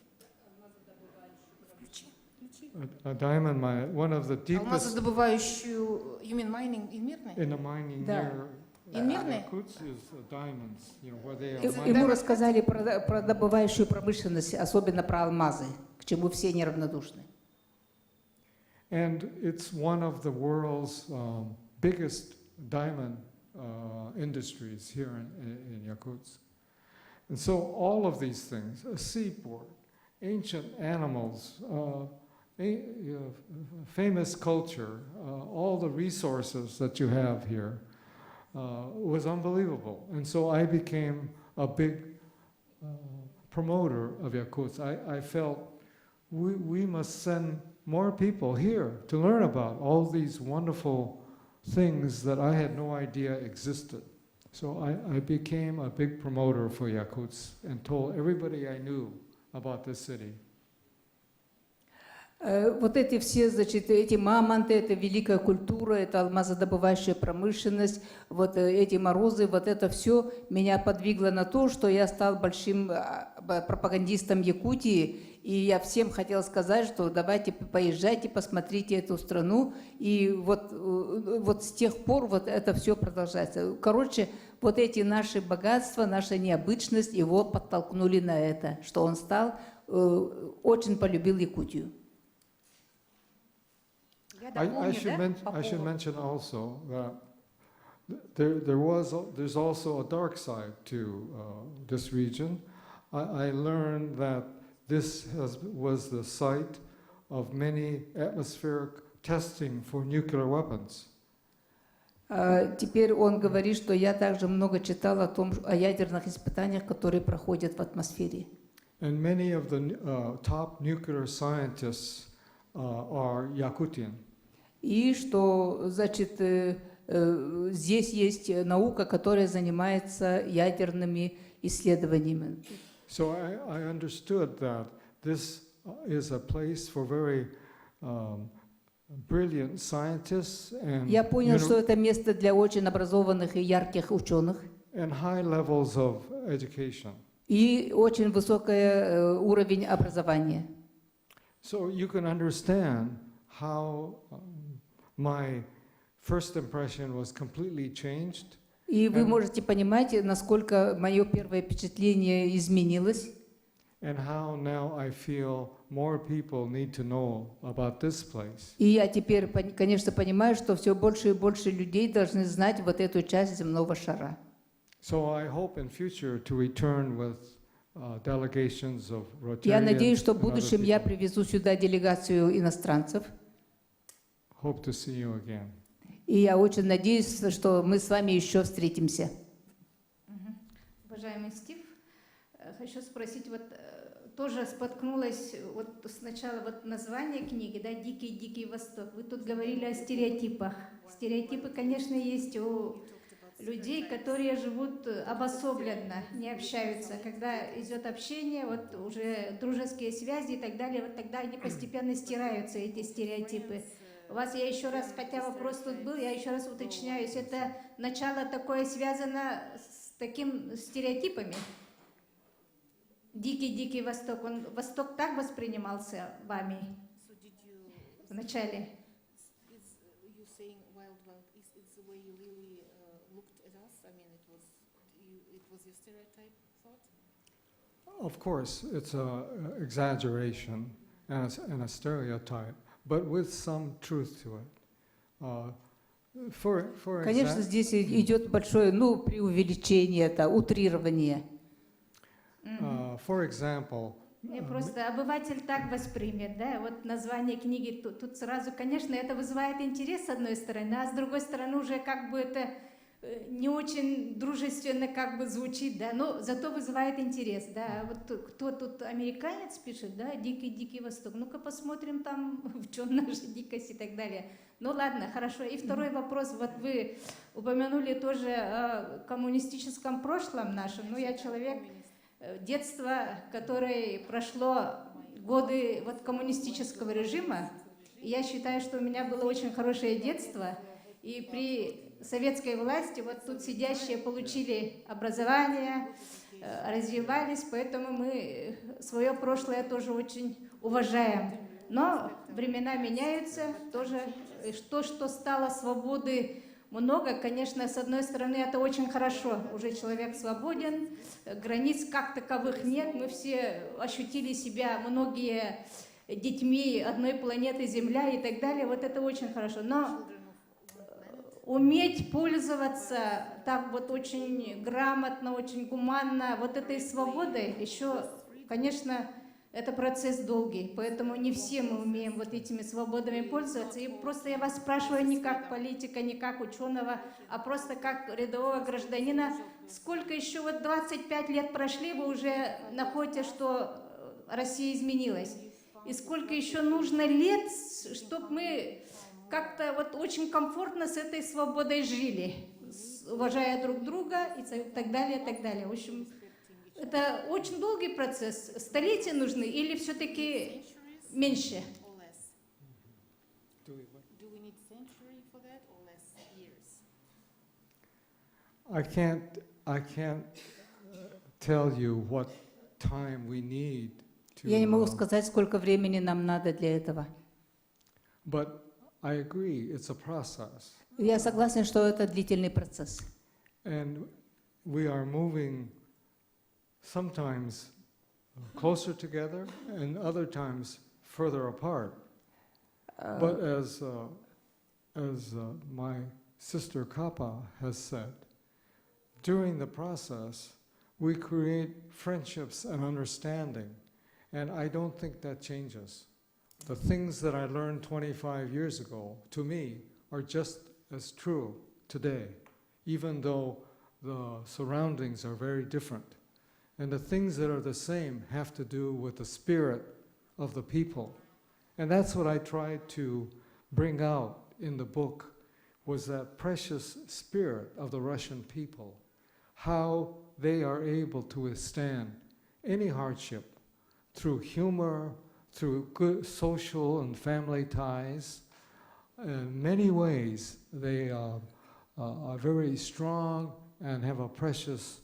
A diamond mine, one of the deepest алмазодобывающую, you mean mining, Инмирный? in the mining Да. near Инмирный? Yakutsk is diamonds, you know, where they are Ему mining. рассказали про добывающую промышленность, особенно про алмазы, к чему все неравнодушны. And it's one of the world's biggest diamond industries here in Yakutsk. And so all of these things, a seaport, ancient animals, famous culture, all the resources that you have here was unbelievable. And so I became a big promoter of Yakutsk. I felt we must send more people here to learn about all these wonderful things that I had no idea existed. So I became a big promoter for Yakutsk and told everybody I knew about this city. Вот эти все, значит, эти мамонты, это великая культура, это алмазодобывающая промышленность, вот эти морозы, вот это все меня подвигло на то, что я стал большим пропагандистом Якутии, и я всем хотела сказать, что давайте поезжайте, посмотрите эту страну, и вот с тех пор вот это все продолжается. Короче, вот эти наши богатства, наша необычность его подтолкнули на это, что он стал, очень полюбил Якутию. I should mention also that there's also a dark side to this region. I learned that this was the site of many atmospheric testing for nuclear weapons. Теперь он говорит, что я также много читал о ядерных испытаниях, которые проходят в атмосфере. And many of the top nuclear scientists are Yakutian. И что, значит, здесь есть наука, которая занимается ядерными исследованиями. So I understood that this is a place for very brilliant scientists and Я понял, что это место для очень образованных и ярких ученых and high levels of education. и очень высокий уровень образования. So you can understand how my first impression was completely changed. И вы можете понимать, насколько мое первое впечатление изменилось. And how now I feel more people need to know about this place. И я теперь, конечно, понимаю, что все больше и больше людей должны знать вот эту часть земного шара. So I hope in future to return with delegations of Rotarians. Я надеюсь, что в and other будущем я people. привезу сюда делегацию иностранцев. Hope to see you again. И я очень надеюсь, что мы с вами еще встретимся. Уважаемый Стив, хочу спросить, вот тоже споткнулась вот сначала вот название книги, да, «Дикий Восток». Вы тут говорили о стереотипах. Стереотипы, конечно, есть у людей, которые живут обособленно, не общаются. Когда идет общение, вот уже дружеские связи и так далее, вот тогда они постепенно стираются, эти стереотипы. У вас я еще раз, хотя вопрос тут был, я еще раз уточняюсь, это начало такое связано с таким стереотипами? Дикий Восток, Восток так воспринимался вами в начале? Of course, it's an exaggeration and a stereotype, but with some truth to it. For Конечно, example, здесь идет большое, ну, преувеличение, это утрирование. for example, Не просто обыватель так воспримет, да, вот название книги тут сразу, конечно, это вызывает интерес с одной стороны, а с другой стороны уже как бы это не очень дружественно как бы звучит, да, но зато вызывает интерес, да. Вот кто тут американец пишет, да, «Дикий Восток», ну-ка посмотрим там, в чем наша дикость и так далее. Ну ладно, хорошо. И второй вопрос, вот вы упомянули тоже о коммунистическом прошлом нашем, ну я человек детства, которое прошло годы вот коммунистического режима, и я считаю, что у меня было очень хорошее детство, и при советской власти вот тут сидящие получили образование, развивались, поэтому мы свое прошлое тоже очень уважаем. Но времена меняются, тоже то, что стало свободы много, конечно, с одной стороны, это очень хорошо, уже человек свободен, границ как таковых нет, мы все ощутили себя, многие детьми одной планеты Земля и так далее, вот это очень хорошо. Но уметь пользоваться так вот очень грамотно, очень гуманно вот этой свободой, еще, конечно, это процесс долгий, поэтому не все мы умеем вот этими свободами пользоваться. И просто я вас спрашиваю не как политика, не как ученого, а просто как рядового гражданина. Сколько еще, вот 25 лет прошли, вы уже находите, что Россия изменилась? И сколько еще нужно лет, чтобы мы как-то вот очень комфортно с этой свободой жили, уважая друг друга и так далее, и так далее. В общем, это очень долгий процесс. Столетия нужны или все-таки меньше? I can't tell you what time we need Я не могу to. сказать, сколько времени нам надо для этого. But I agree, it's a process, Я согласен, что это длительный процесс. and we are moving sometimes closer together and other times further apart. But as my sister Kappa has said, during the process, we create friendships and understanding, and I don't think that changes. The things that I learned 25 years ago, to me, are just as true today, even though the surroundings are very different. And the things that are the same have to do with the spirit of the people. And that's what I tried to bring out in the book, was that precious spirit of the Russian people, how they are able to withstand any hardship through humor, through good social and family ties. In many ways, they are very strong and have a precious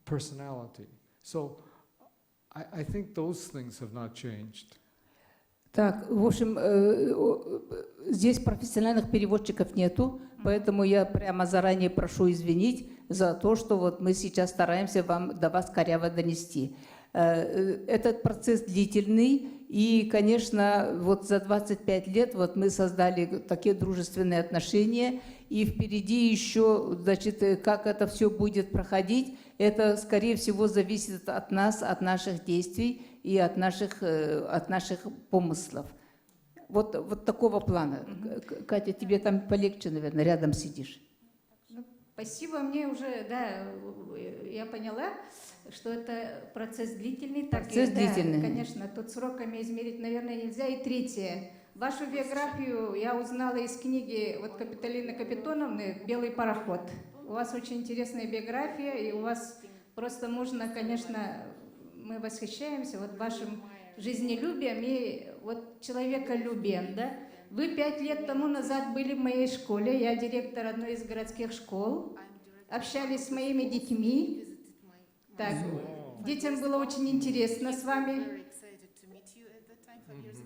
personality. So I think those things have not changed. Так, в общем, здесь профессиональных переводчиков нету, поэтому я прямо заранее прошу извинить за то, что вот мы сейчас стараемся до вас коряво донести. Этот процесс длительный, и, конечно, вот за 25 лет вот мы создали такие дружественные отношения, и впереди еще, значит, как это все будет проходить, это, скорее всего, зависит от нас, от наших действий и от наших помыслов. Вот такого плана. Катя, тебе там полегче, наверное, рядом сидишь. Спасибо, мне уже, да, я поняла, что это процесс длительный. Процесс длительный. Да, конечно, тут сроками измерить, наверное, нельзя. И третье. Вашу биографию я узнала из книги вот Капитолины Капитоновны «Белый пароход». У вас очень интересная биография, и у вас просто можно, конечно, мы восхищаемся вот вашим жизнелюбием и вот человеколюбием, да? Вы 5 лет тому назад были в моей школе, я директор одной из городских школ, общались с моими детьми. Так, детям было очень интересно с вами.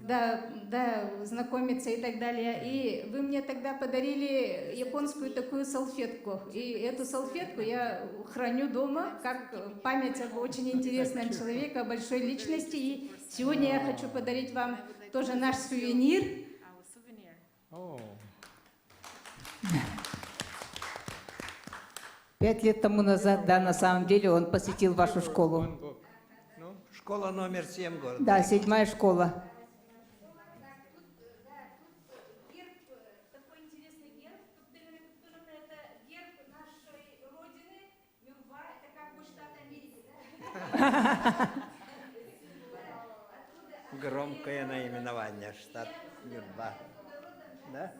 Да, знакомиться и так далее. И вы мне тогда подарили японскую такую салфетку. И эту салфетку я храню дома, как память об очень интересном человеке, о большой личности. И сегодня я хочу подарить вам тоже наш сувенир. Oh, 5 лет тому назад, да, на самом деле он посетил вашу школу. one book. No? Школа номер 7 города. Да, 7-я школа. Такой интересный герб. Тут это герб нашей родины, Мюрба, это как бы штат Америки, да? Громкое наименование, штат Мирба. Да?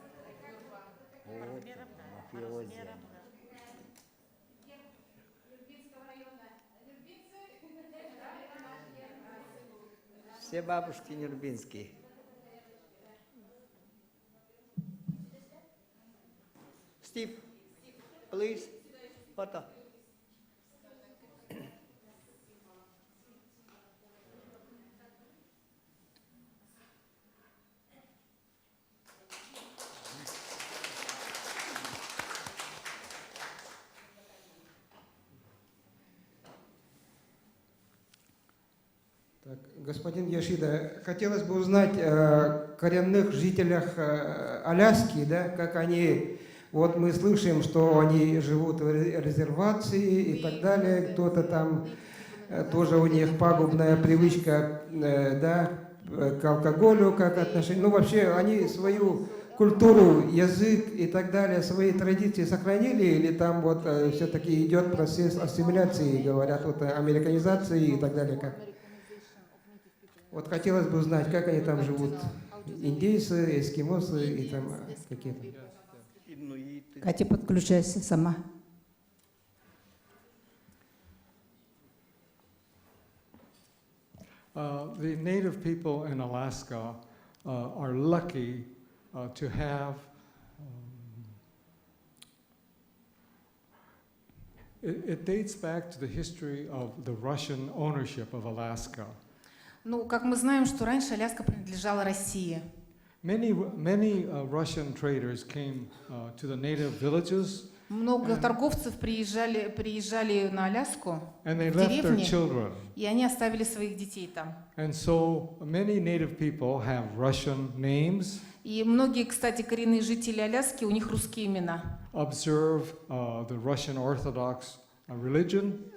Вот, мафиозия. Все бабушки нюрбинские. Стив, please, фото. Так, господин Яшида, хотелось бы узнать о коренных жителях Аляски, да, как они, вот мы слышим, что они живут в резервации и так далее, кто-то там тоже у них пагубная привычка, да, к алкоголю, как отношение, ну вообще они свою культуру, язык и так далее, свои традиции сохранили, или там вот все-таки идет процесс ассимиляции, говорят, вот американизации и так далее, как? Вот хотелось бы узнать, как они там живут, индейцы, эскимосы и там какие-то. Катя, подключайся сама. The native people in Alaska are lucky to have it dates back to the history of the Russian ownership of Alaska. Ну, как мы знаем, что раньше Аляска принадлежала России. Many Russian traders came to the native villages Много торговцев приезжали на Аляску, and they в left their деревни, children. и они оставили своих детей там. And so many native people have Russian names, И многие, кстати, коренные жители Аляски, у них русские имена. observe the Russian Orthodox religion,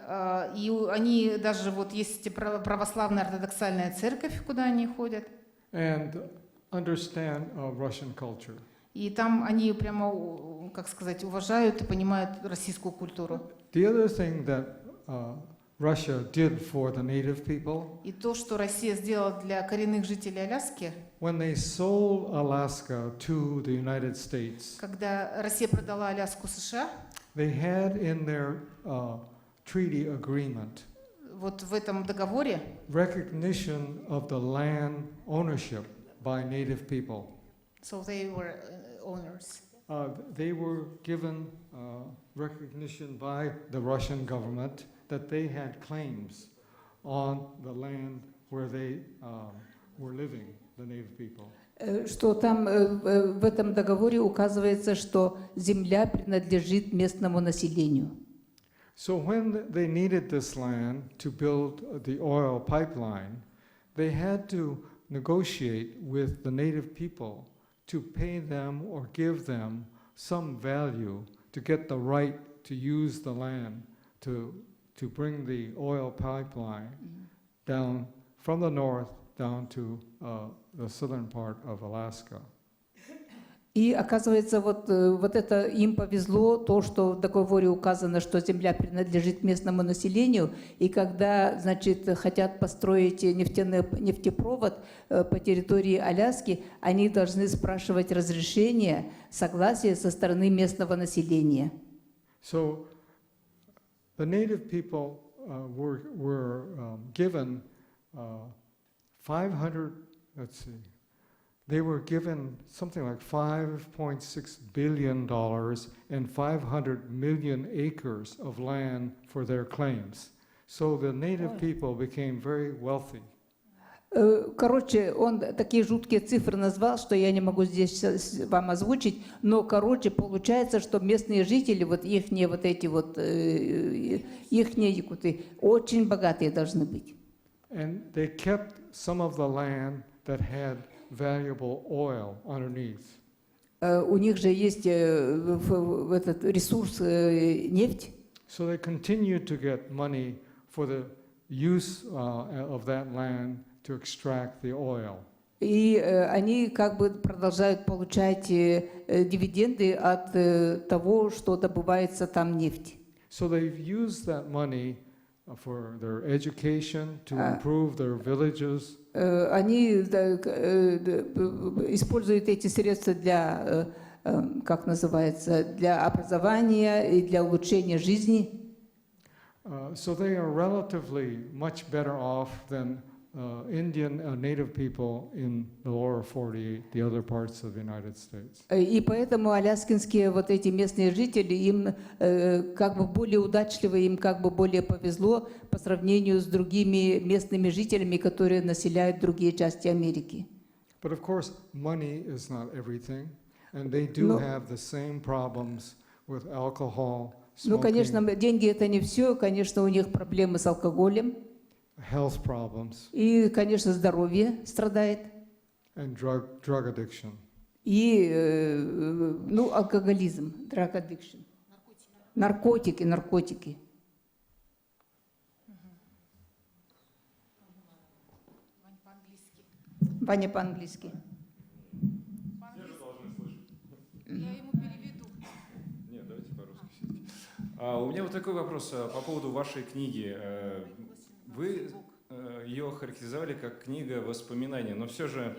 И они даже вот есть православная ортодоксальная церковь, куда они ходят. and understand Russian culture. И там они прямо, как сказать, уважают и понимают российскую культуру. The other thing that Russia did for the native people, И то, что Россия сделала для коренных жителей Аляски, when they sold Alaska to the United States, когда Россия продала Аляску США, they had in their treaty agreement вот в этом договоре recognition of the land ownership by native people. so they were owners. They were given recognition by the Russian government that they had claims on the land where they were living, the native people. Что там в этом договоре указывается, что земля принадлежит местному населению. So when they needed this land to build the oil pipeline, they had to negotiate with the native people to pay them or give them some value to get the right to use the land to bring the oil pipeline down from the north down to the southern part of Alaska. И оказывается, вот это им повезло, то, что в договоре указано, что земля принадлежит местному населению, и когда, значит, хотят построить нефтепровод по территории Аляски, они должны спрашивать разрешение, согласие со стороны местного населения. So the native people were given 500, let's see, they were given something like $5.6 billion and 500 million acres of land for their claims. So the native people became very wealthy. Короче, он такие жуткие цифры назвал, что я не могу здесь вам озвучить, но, короче, получается, что местные жители, вот ихние вот эти вот, ихние якуты, очень богатые должны быть. And they kept some of the land that had valuable oil underneath. У них же есть этот ресурс нефть. So they continue to get money for the use of that land to extract the oil. И они как бы продолжают получать дивиденды от того, что добывается там нефть. So they've used that money for their education, to improve their villages. Они используют эти средства для, как называется, для образования и для улучшения жизни. So they are relatively much better off than Indian native people in the lower 48, the other parts of the United States. И поэтому аляскинские вот эти местные жители, им как бы более удачливо, им как бы более повезло по сравнению с другими местными жителями, которые населяют другие части Америки. But of course, money is not everything, and they do have the same problems with alcohol, Ну, smoking, конечно, деньги это не все, конечно, у них проблемы с алкоголем, health problems, и, конечно, здоровье страдает, and drug addiction. и, ну, алкоголизм, drug addiction, наркотики. Ваня по-английски. Нет, давайте по-русски все-таки. У меня вот такой вопрос по поводу вашей книги. Вы ее характеризовали как книга воспоминаний, но все же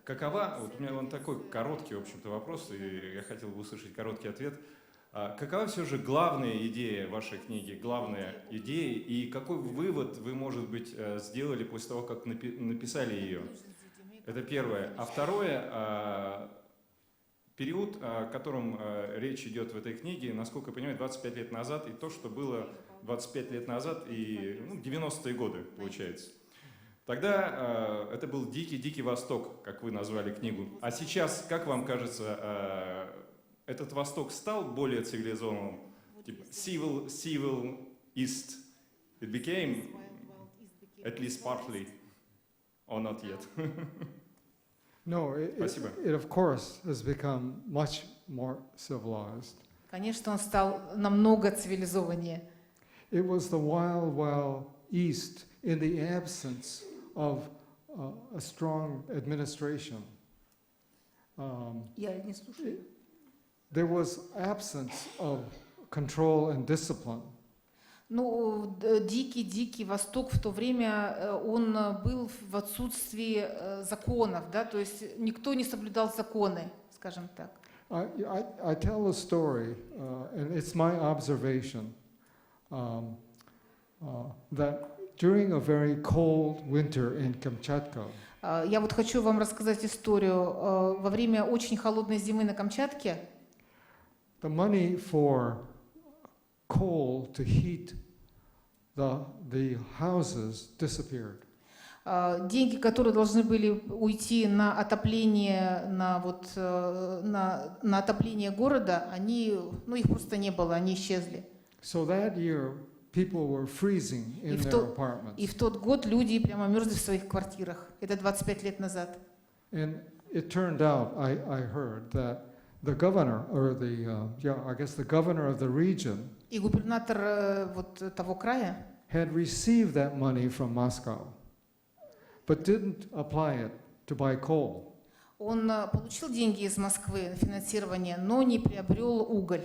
какова, вот у меня вон такой короткий, в общем-то, вопрос, и я хотел бы услышать короткий ответ. Какова все же главная идея вашей книги, главная идея, и какой вывод вы, может быть, сделали после того, как написали ее? Это первое. А второе, период, о котором речь идет в этой книге, насколько я понимаю, 25 лет назад, и то, что было 25 лет назад, и 90-е годы, получается. Тогда это был дикий Восток, как вы назвали книгу. А сейчас, как вам кажется, этот Восток стал более цивилизованным? Типа civil East. It became, at least partly, or not yet? No, it of course has become much more civilized. Конечно, он стал намного цивилизованнее. It was the wild East in the absence of a strong administration. Я не слушаю. There was absence of control and discipline. Ну, дикий Восток в то время, он был в отсутствии законов, да, то есть никто не соблюдал законы, скажем так. I tell a story, and it's my observation, that during a very cold winter in Kamchatka, Я вот хочу вам рассказать историю. Во время очень холодной зимы на Камчатке the money for coal to heat the houses disappeared. деньги, которые должны были уйти на отопление, на отопление города, их просто не было, они исчезли. So that year, people were freezing in their apartments. И в тот год люди прямо мерзли в своих квартирах. Это 25 лет назад. And it turned out, I heard, that the governor, or the governor of the region, И губернатор того края had received that money from Moscow, but didn't apply it to buy coal. он получил деньги из Москвы на финансирование, но не приобрел уголь.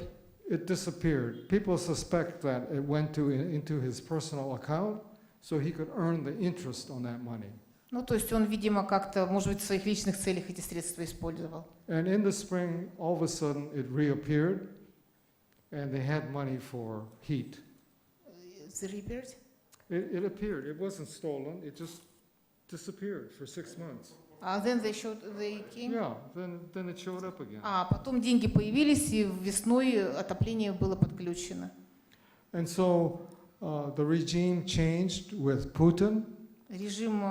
It disappeared. People suspect that it went into his personal account, so he could earn the interest on that money. Ну, то есть он, видимо, как-то, может быть, в своих личных целях эти средства использовал. And in the spring, all of a sudden, it reappeared, and they had money for heat. It appeared. It wasn't stolen. It just disappeared for 6 months. Then they came. Yeah, then it showed up again. А потом деньги появились, и весной отопление было подключено. And so the regime changed with Putin, Режим,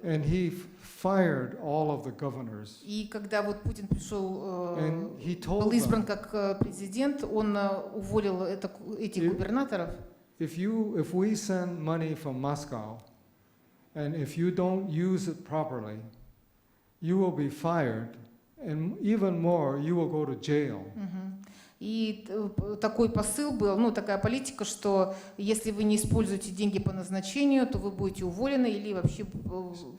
and he fired all of the governors. и когда вот Путин пришел, And he told был избран them, как президент, он уволил этих губернаторов. if we send money from Moscow, and if you don't use it properly, you will be fired, And even more, you will go to jail. И такой посыл был, ну, такая политика, что если вы не используете деньги по назначению, то вы будете уволены или вообще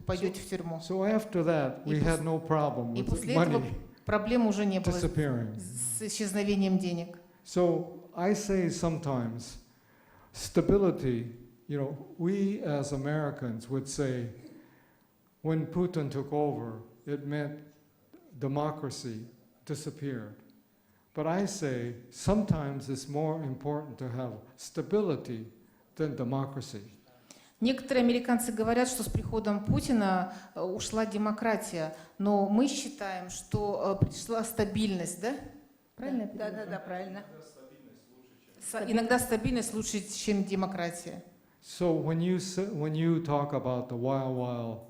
пойдете в тюрьму. So after that, we had no problem И with после этого money проблем уже не было disappearing. с исчезновением денег. So I say sometimes, stability, you know, we as Americans would say, when Putin took over, it meant democracy disappeared. But I say, sometimes it's more important to have stability than democracy. Некоторые американцы говорят, что с приходом Путина ушла демократия, но мы считаем, что пришла стабильность, да? Правильно я перевела? Да, правильно. Иногда стабильность лучше, чем демократия. So when you talk about the wild,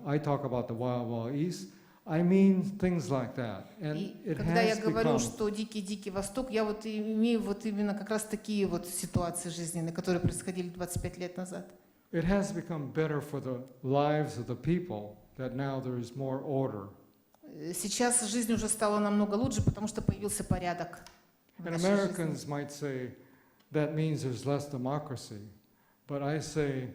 I talk about the wild East, I mean things like that. And И it когда я has говорю, become, что дикий-дикий Восток, я вот имею вот именно как раз такие вот ситуации жизненные, которые происходили 25 лет назад. it has become better for the lives of the people that now there is more order. Сейчас жизнь уже стала намного лучше, потому что появился порядок. в And нашей жизни. Americans might say that means there's less democracy. But I say,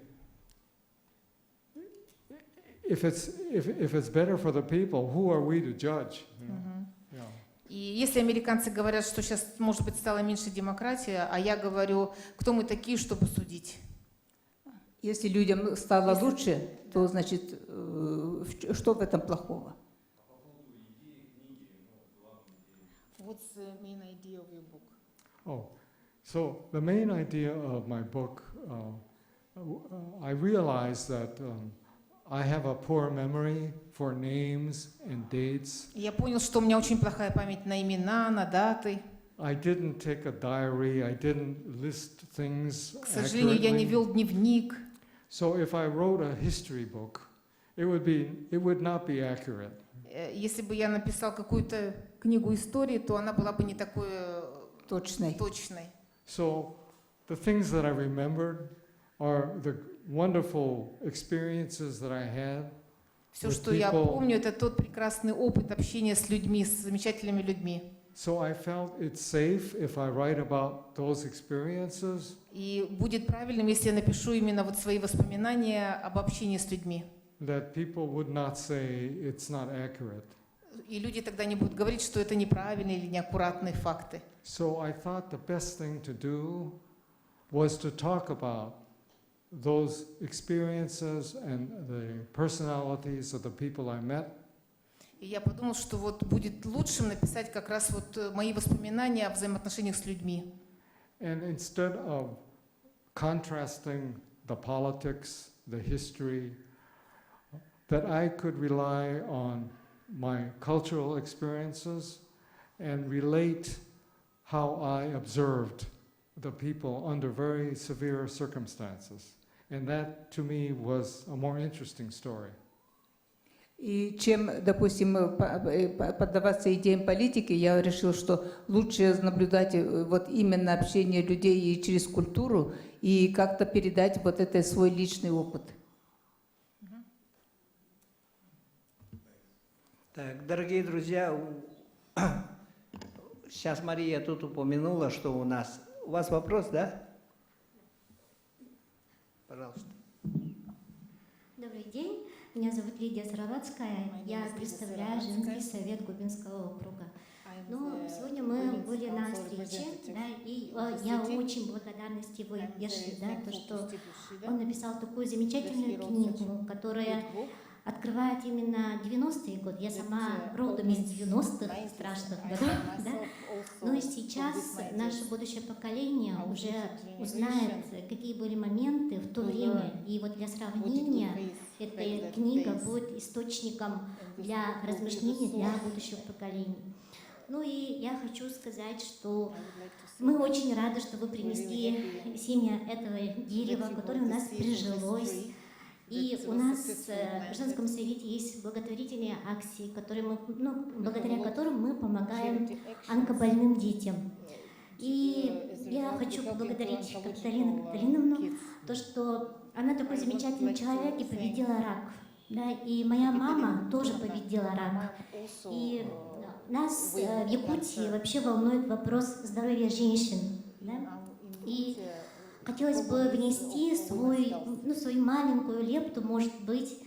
if it's better for the people, who are we to judge? You know? Yeah. И если американцы говорят, что сейчас, может быть, стала меньше демократия, а я говорю, кто мы такие, чтобы судить? Если людям стало лучше, то, значит, что в этом плохого? What's the main idea of your book? Oh, so the main idea of my book, I realized that I have a poor memory for names and dates. Я понял, что у меня очень плохая память на имена, на даты. I didn't take a diary. I didn't list things К сожалению, я не accurately. вел дневник. So if I wrote a history book, it would not be accurate. Если бы я написал какую-то книгу истории, то она была бы не такой Точной. So the things that I remembered are the wonderful experiences that I had. Все, with что я people. помню, это тот прекрасный опыт общения с людьми, с замечательными людьми. So I felt it's safe if I write about those experiences. И будет правильным, если я напишу именно вот свои воспоминания об общении с людьми. That people would not say it's not accurate. И люди тогда не будут говорить, что это неправильные или неаккуратные факты. So I thought the best thing to do was to talk about those experiences and the personalities of the people I met. И я подумал, что вот будет лучшим написать как раз вот мои воспоминания о взаимоотношениях с людьми. And instead of contrasting the politics, the history, that I could rely on my cultural experiences and relate how I observed the people under very severe circumstances. And that, to me, was a more interesting story. И чем, допустим, поддаваться идеям политики, я решил, что лучше наблюдать вот именно общение людей и через культуру и как-то передать вот это свой личный опыт. Так, дорогие друзья, сейчас Мария тут упомянула, что у вас вопрос, да? Пожалуйста. Добрый день, меня зовут Лидия Сыроватская, я представляю женский совет Губинского округа. Ну, сегодня мы были на встрече, да, и я очень благодарна Стиву Яши, да, то, что он написал такую замечательную книгу, которая открывает именно 90-е годы. Я сама родом из 90-х страшных годов, да? Ну и сейчас наше будущее поколение уже узнает, какие были моменты в то время. И вот для сравнения эта книга будет источником для размышлений для будущих поколений. Ну и я хочу сказать, что мы очень рады, что вы принесли семя этого дерева, которое у нас прижилось. И у нас в женском совете есть благотворительные акции, которые благодаря которым мы помогаем онкобольным детям. И я хочу поблагодарить Капиталину Капиталиновну, то, что она такой замечательный человек и победила рак. да, и моя мама тоже победила рак. И нас в Якутии вообще волнует вопрос здоровья женщин, да, и хотелось бы внести свою маленькую лепту, может быть,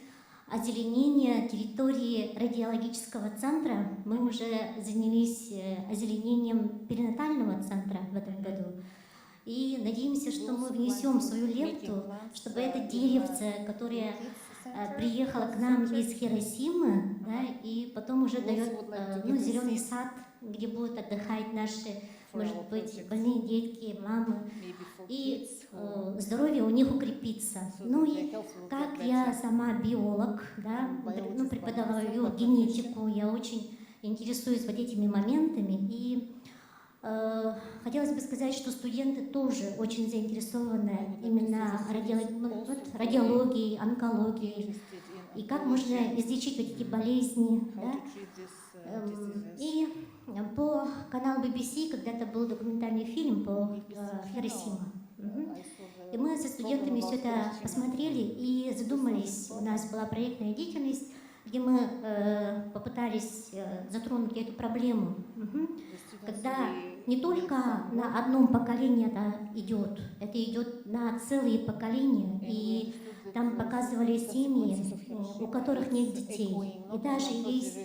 озеленение территории радиологического центра. Мы уже занялись озеленением перинатального центра в этом году. И надеемся, что мы внесем свою лепту, чтобы это деревце, которое приехало к нам из Хиросимы, да, и потом уже дает зеленый сад, где будут отдыхать наши, может быть, больные детки, мамы, и здоровье у них укрепится. Ну и как я сама биолог, да, преподаю генетику, я очень интересуюсь вот этими моментами, и хотелось бы сказать, что студенты тоже очень заинтересованы именно радиологией, онкологией, и как можно излечить вот эти болезни. Да? И по каналу BBC когда-то был документальный фильм по Хиросима. И мы со студентами все это посмотрели и задумались. У нас была проектная деятельность, где мы попытались затронуть эту проблему. Когда не только на одном поколении это идет на целые поколения, и там показывали семьи, у которых нет детей. И даже есть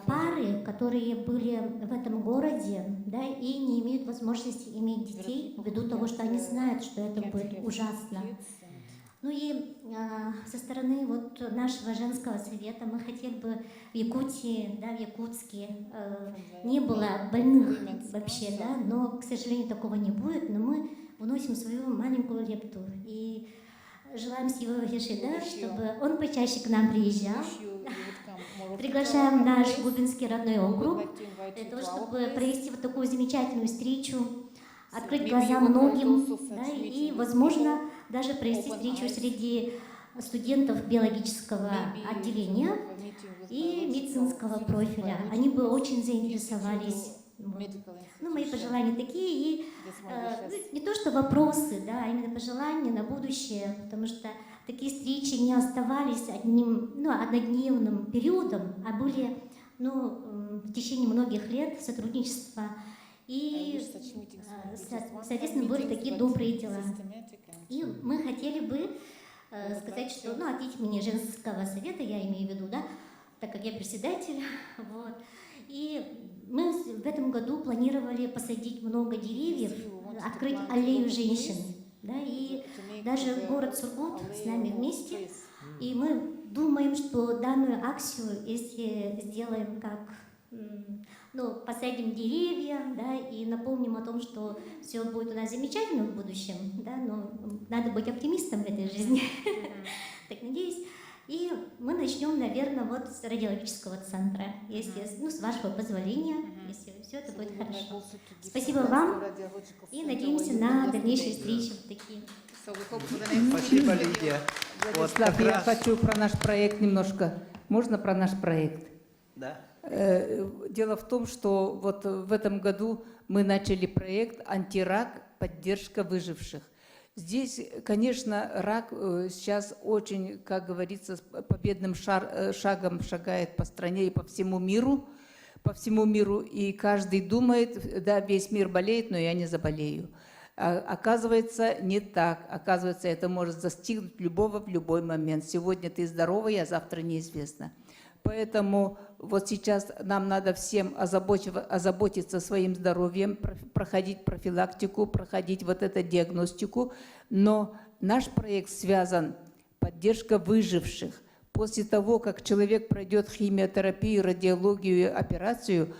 пары, которые были в этом городе, да, и не имеют возможности иметь детей, ввиду того, что они знают, что это будет ужасно. Ну и со стороны вот нашего женского совета мы хотели бы в Якутии, да, в Якутске не было больных вообще, да, но, к сожалению, такого не будет, но мы вносим свою маленькую лепту и желаем всего да, чтобы он почаще к нам приезжал. Приглашаем наш Губинский родной округ для того, чтобы провести вот такую замечательную встречу, открыть глаза многим, да, и, возможно, даже провести встречу среди студентов биологического отделения и медицинского профиля. Они бы очень заинтересовались. Вот. Ну, мои пожелания такие, и не то что вопросы, да, а именно пожелания на будущее, потому что такие встречи не оставались однодневным периодом, а были в течение многих лет сотрудничества. И, соответственно, были такие добрые дела. И мы хотели бы сказать, что, от имени женского совета, я имею в виду, да, так как я председатель, вот, и мы в этом году планировали посадить много деревьев, открыть аллею женщин, да, и даже город Сургут с нами вместе, и мы думаем, что данную акцию, если сделаем как посадим деревья, да, и напомним о том, что все будет у нас замечательно в будущем, да, но надо быть оптимистом в этой жизни, так надеюсь. И мы начнем, наверное, вот с радиологического центра, если, с вашего позволения, если все это будет хорошо. Спасибо вам и надеемся на дальнейшие встречи такие. Спасибо, Лидия. Владислав, я хочу про наш проект немножко. Можно про наш проект? Да. Дело в том, что вот в этом году мы начали проект «Антирак. Поддержка выживших». Здесь, конечно, рак сейчас очень, как говорится, победным шагом шагает по стране и по всему миру, и каждый думает, да, весь мир болеет, но я не заболею. Оказывается, не так. Оказывается, это может застигнуть любого в любой момент. Сегодня ты здоровый, а завтра неизвестно. Поэтому вот сейчас нам надо всем озаботиться своим здоровьем, проходить профилактику, проходить вот эту диагностику. Но наш проект связан с поддержкой выживших. После того, как человек пройдет химиотерапию, радиологию, операцию,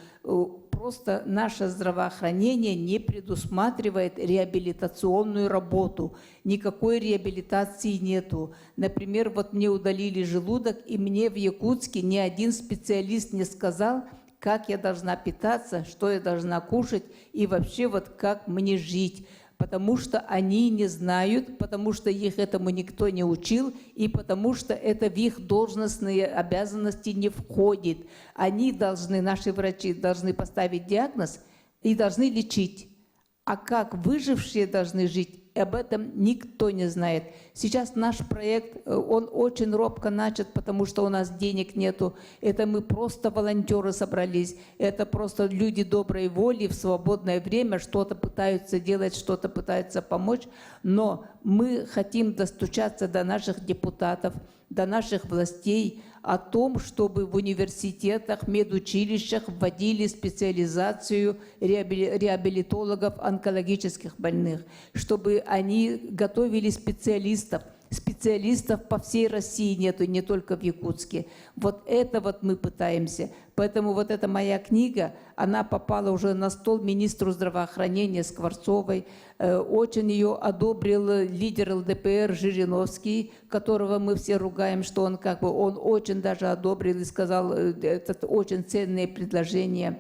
просто наше здравоохранение не предусматривает реабилитационную работу. Никакой реабилитации нету. Например, вот мне удалили желудок, и мне в Якутске ни один специалист не сказал, как я должна питаться, что я должна кушать и вообще вот как мне жить. Потому что они не знают, потому что их этому никто не учил, и потому что это в их должностные обязанности не входит. Они должны, наши врачи должны поставить диагноз и должны лечить. А как выжившие должны жить, об этом никто не знает. Сейчас наш проект, он очень робко начат, потому что у нас денег нету. Это мы просто волонтеры собрались. Это просто люди доброй воли в свободное время что-то пытаются делать, что-то пытаются помочь. Но мы хотим достучаться до наших депутатов, до наших властей о том, чтобы в университетах, медучилищах вводили специализацию реабилитологов онкологических больных, чтобы они готовили специалистов по всей России нету, не только в Якутске. Вот это вот мы пытаемся. Поэтому вот эта моя книга, она попала уже на стол министру здравоохранения Скворцовой. Очень ее одобрил лидер ЛДПР Жириновский, которого мы все ругаем, что он он очень даже одобрил и сказал, это очень ценные предложения.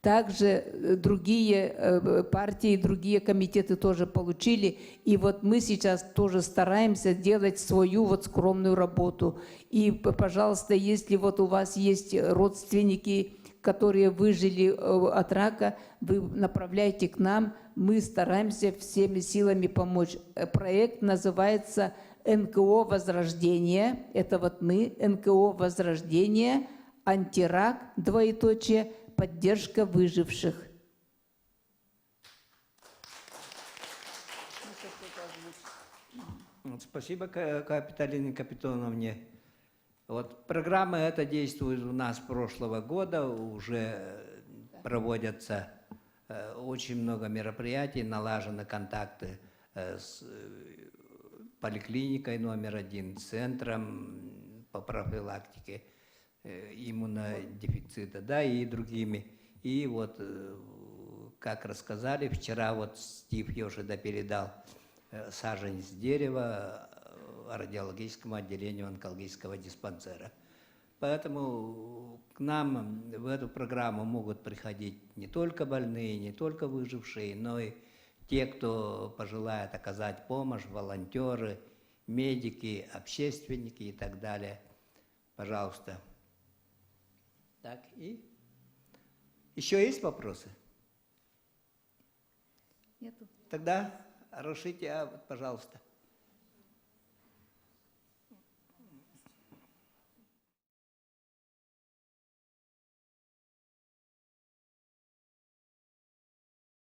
Также другие партии, другие комитеты тоже получили. И вот мы сейчас тоже стараемся делать свою вот скромную работу. И, пожалуйста, если вот у вас есть родственники, которые выжили от рака, вы направляйте к нам. Мы стараемся всеми силами помочь. Проект называется «НКО Возрождение». Это вот мы, НКО Возрождение, антирак, двоеточие, поддержка выживших. Спасибо, Капиталине Капитоновне. Вот программа эта действует у нас с прошлого года, уже проводятся очень много мероприятий, налажены контакты с поликлиникой номер 1, центром по профилактике иммунодефицита, да, и другими. И вот, как рассказали, вчера вот Стив Йошида передал саженец дерева радиологическому отделению онкологического диспансера. Поэтому к нам в эту программу могут приходить не только больные, не только выжившие, но и те, кто пожелает оказать помощь, волонтеры, медики, общественники и так далее. Пожалуйста. Так, и еще есть вопросы? Нету. Тогда разрешите, пожалуйста.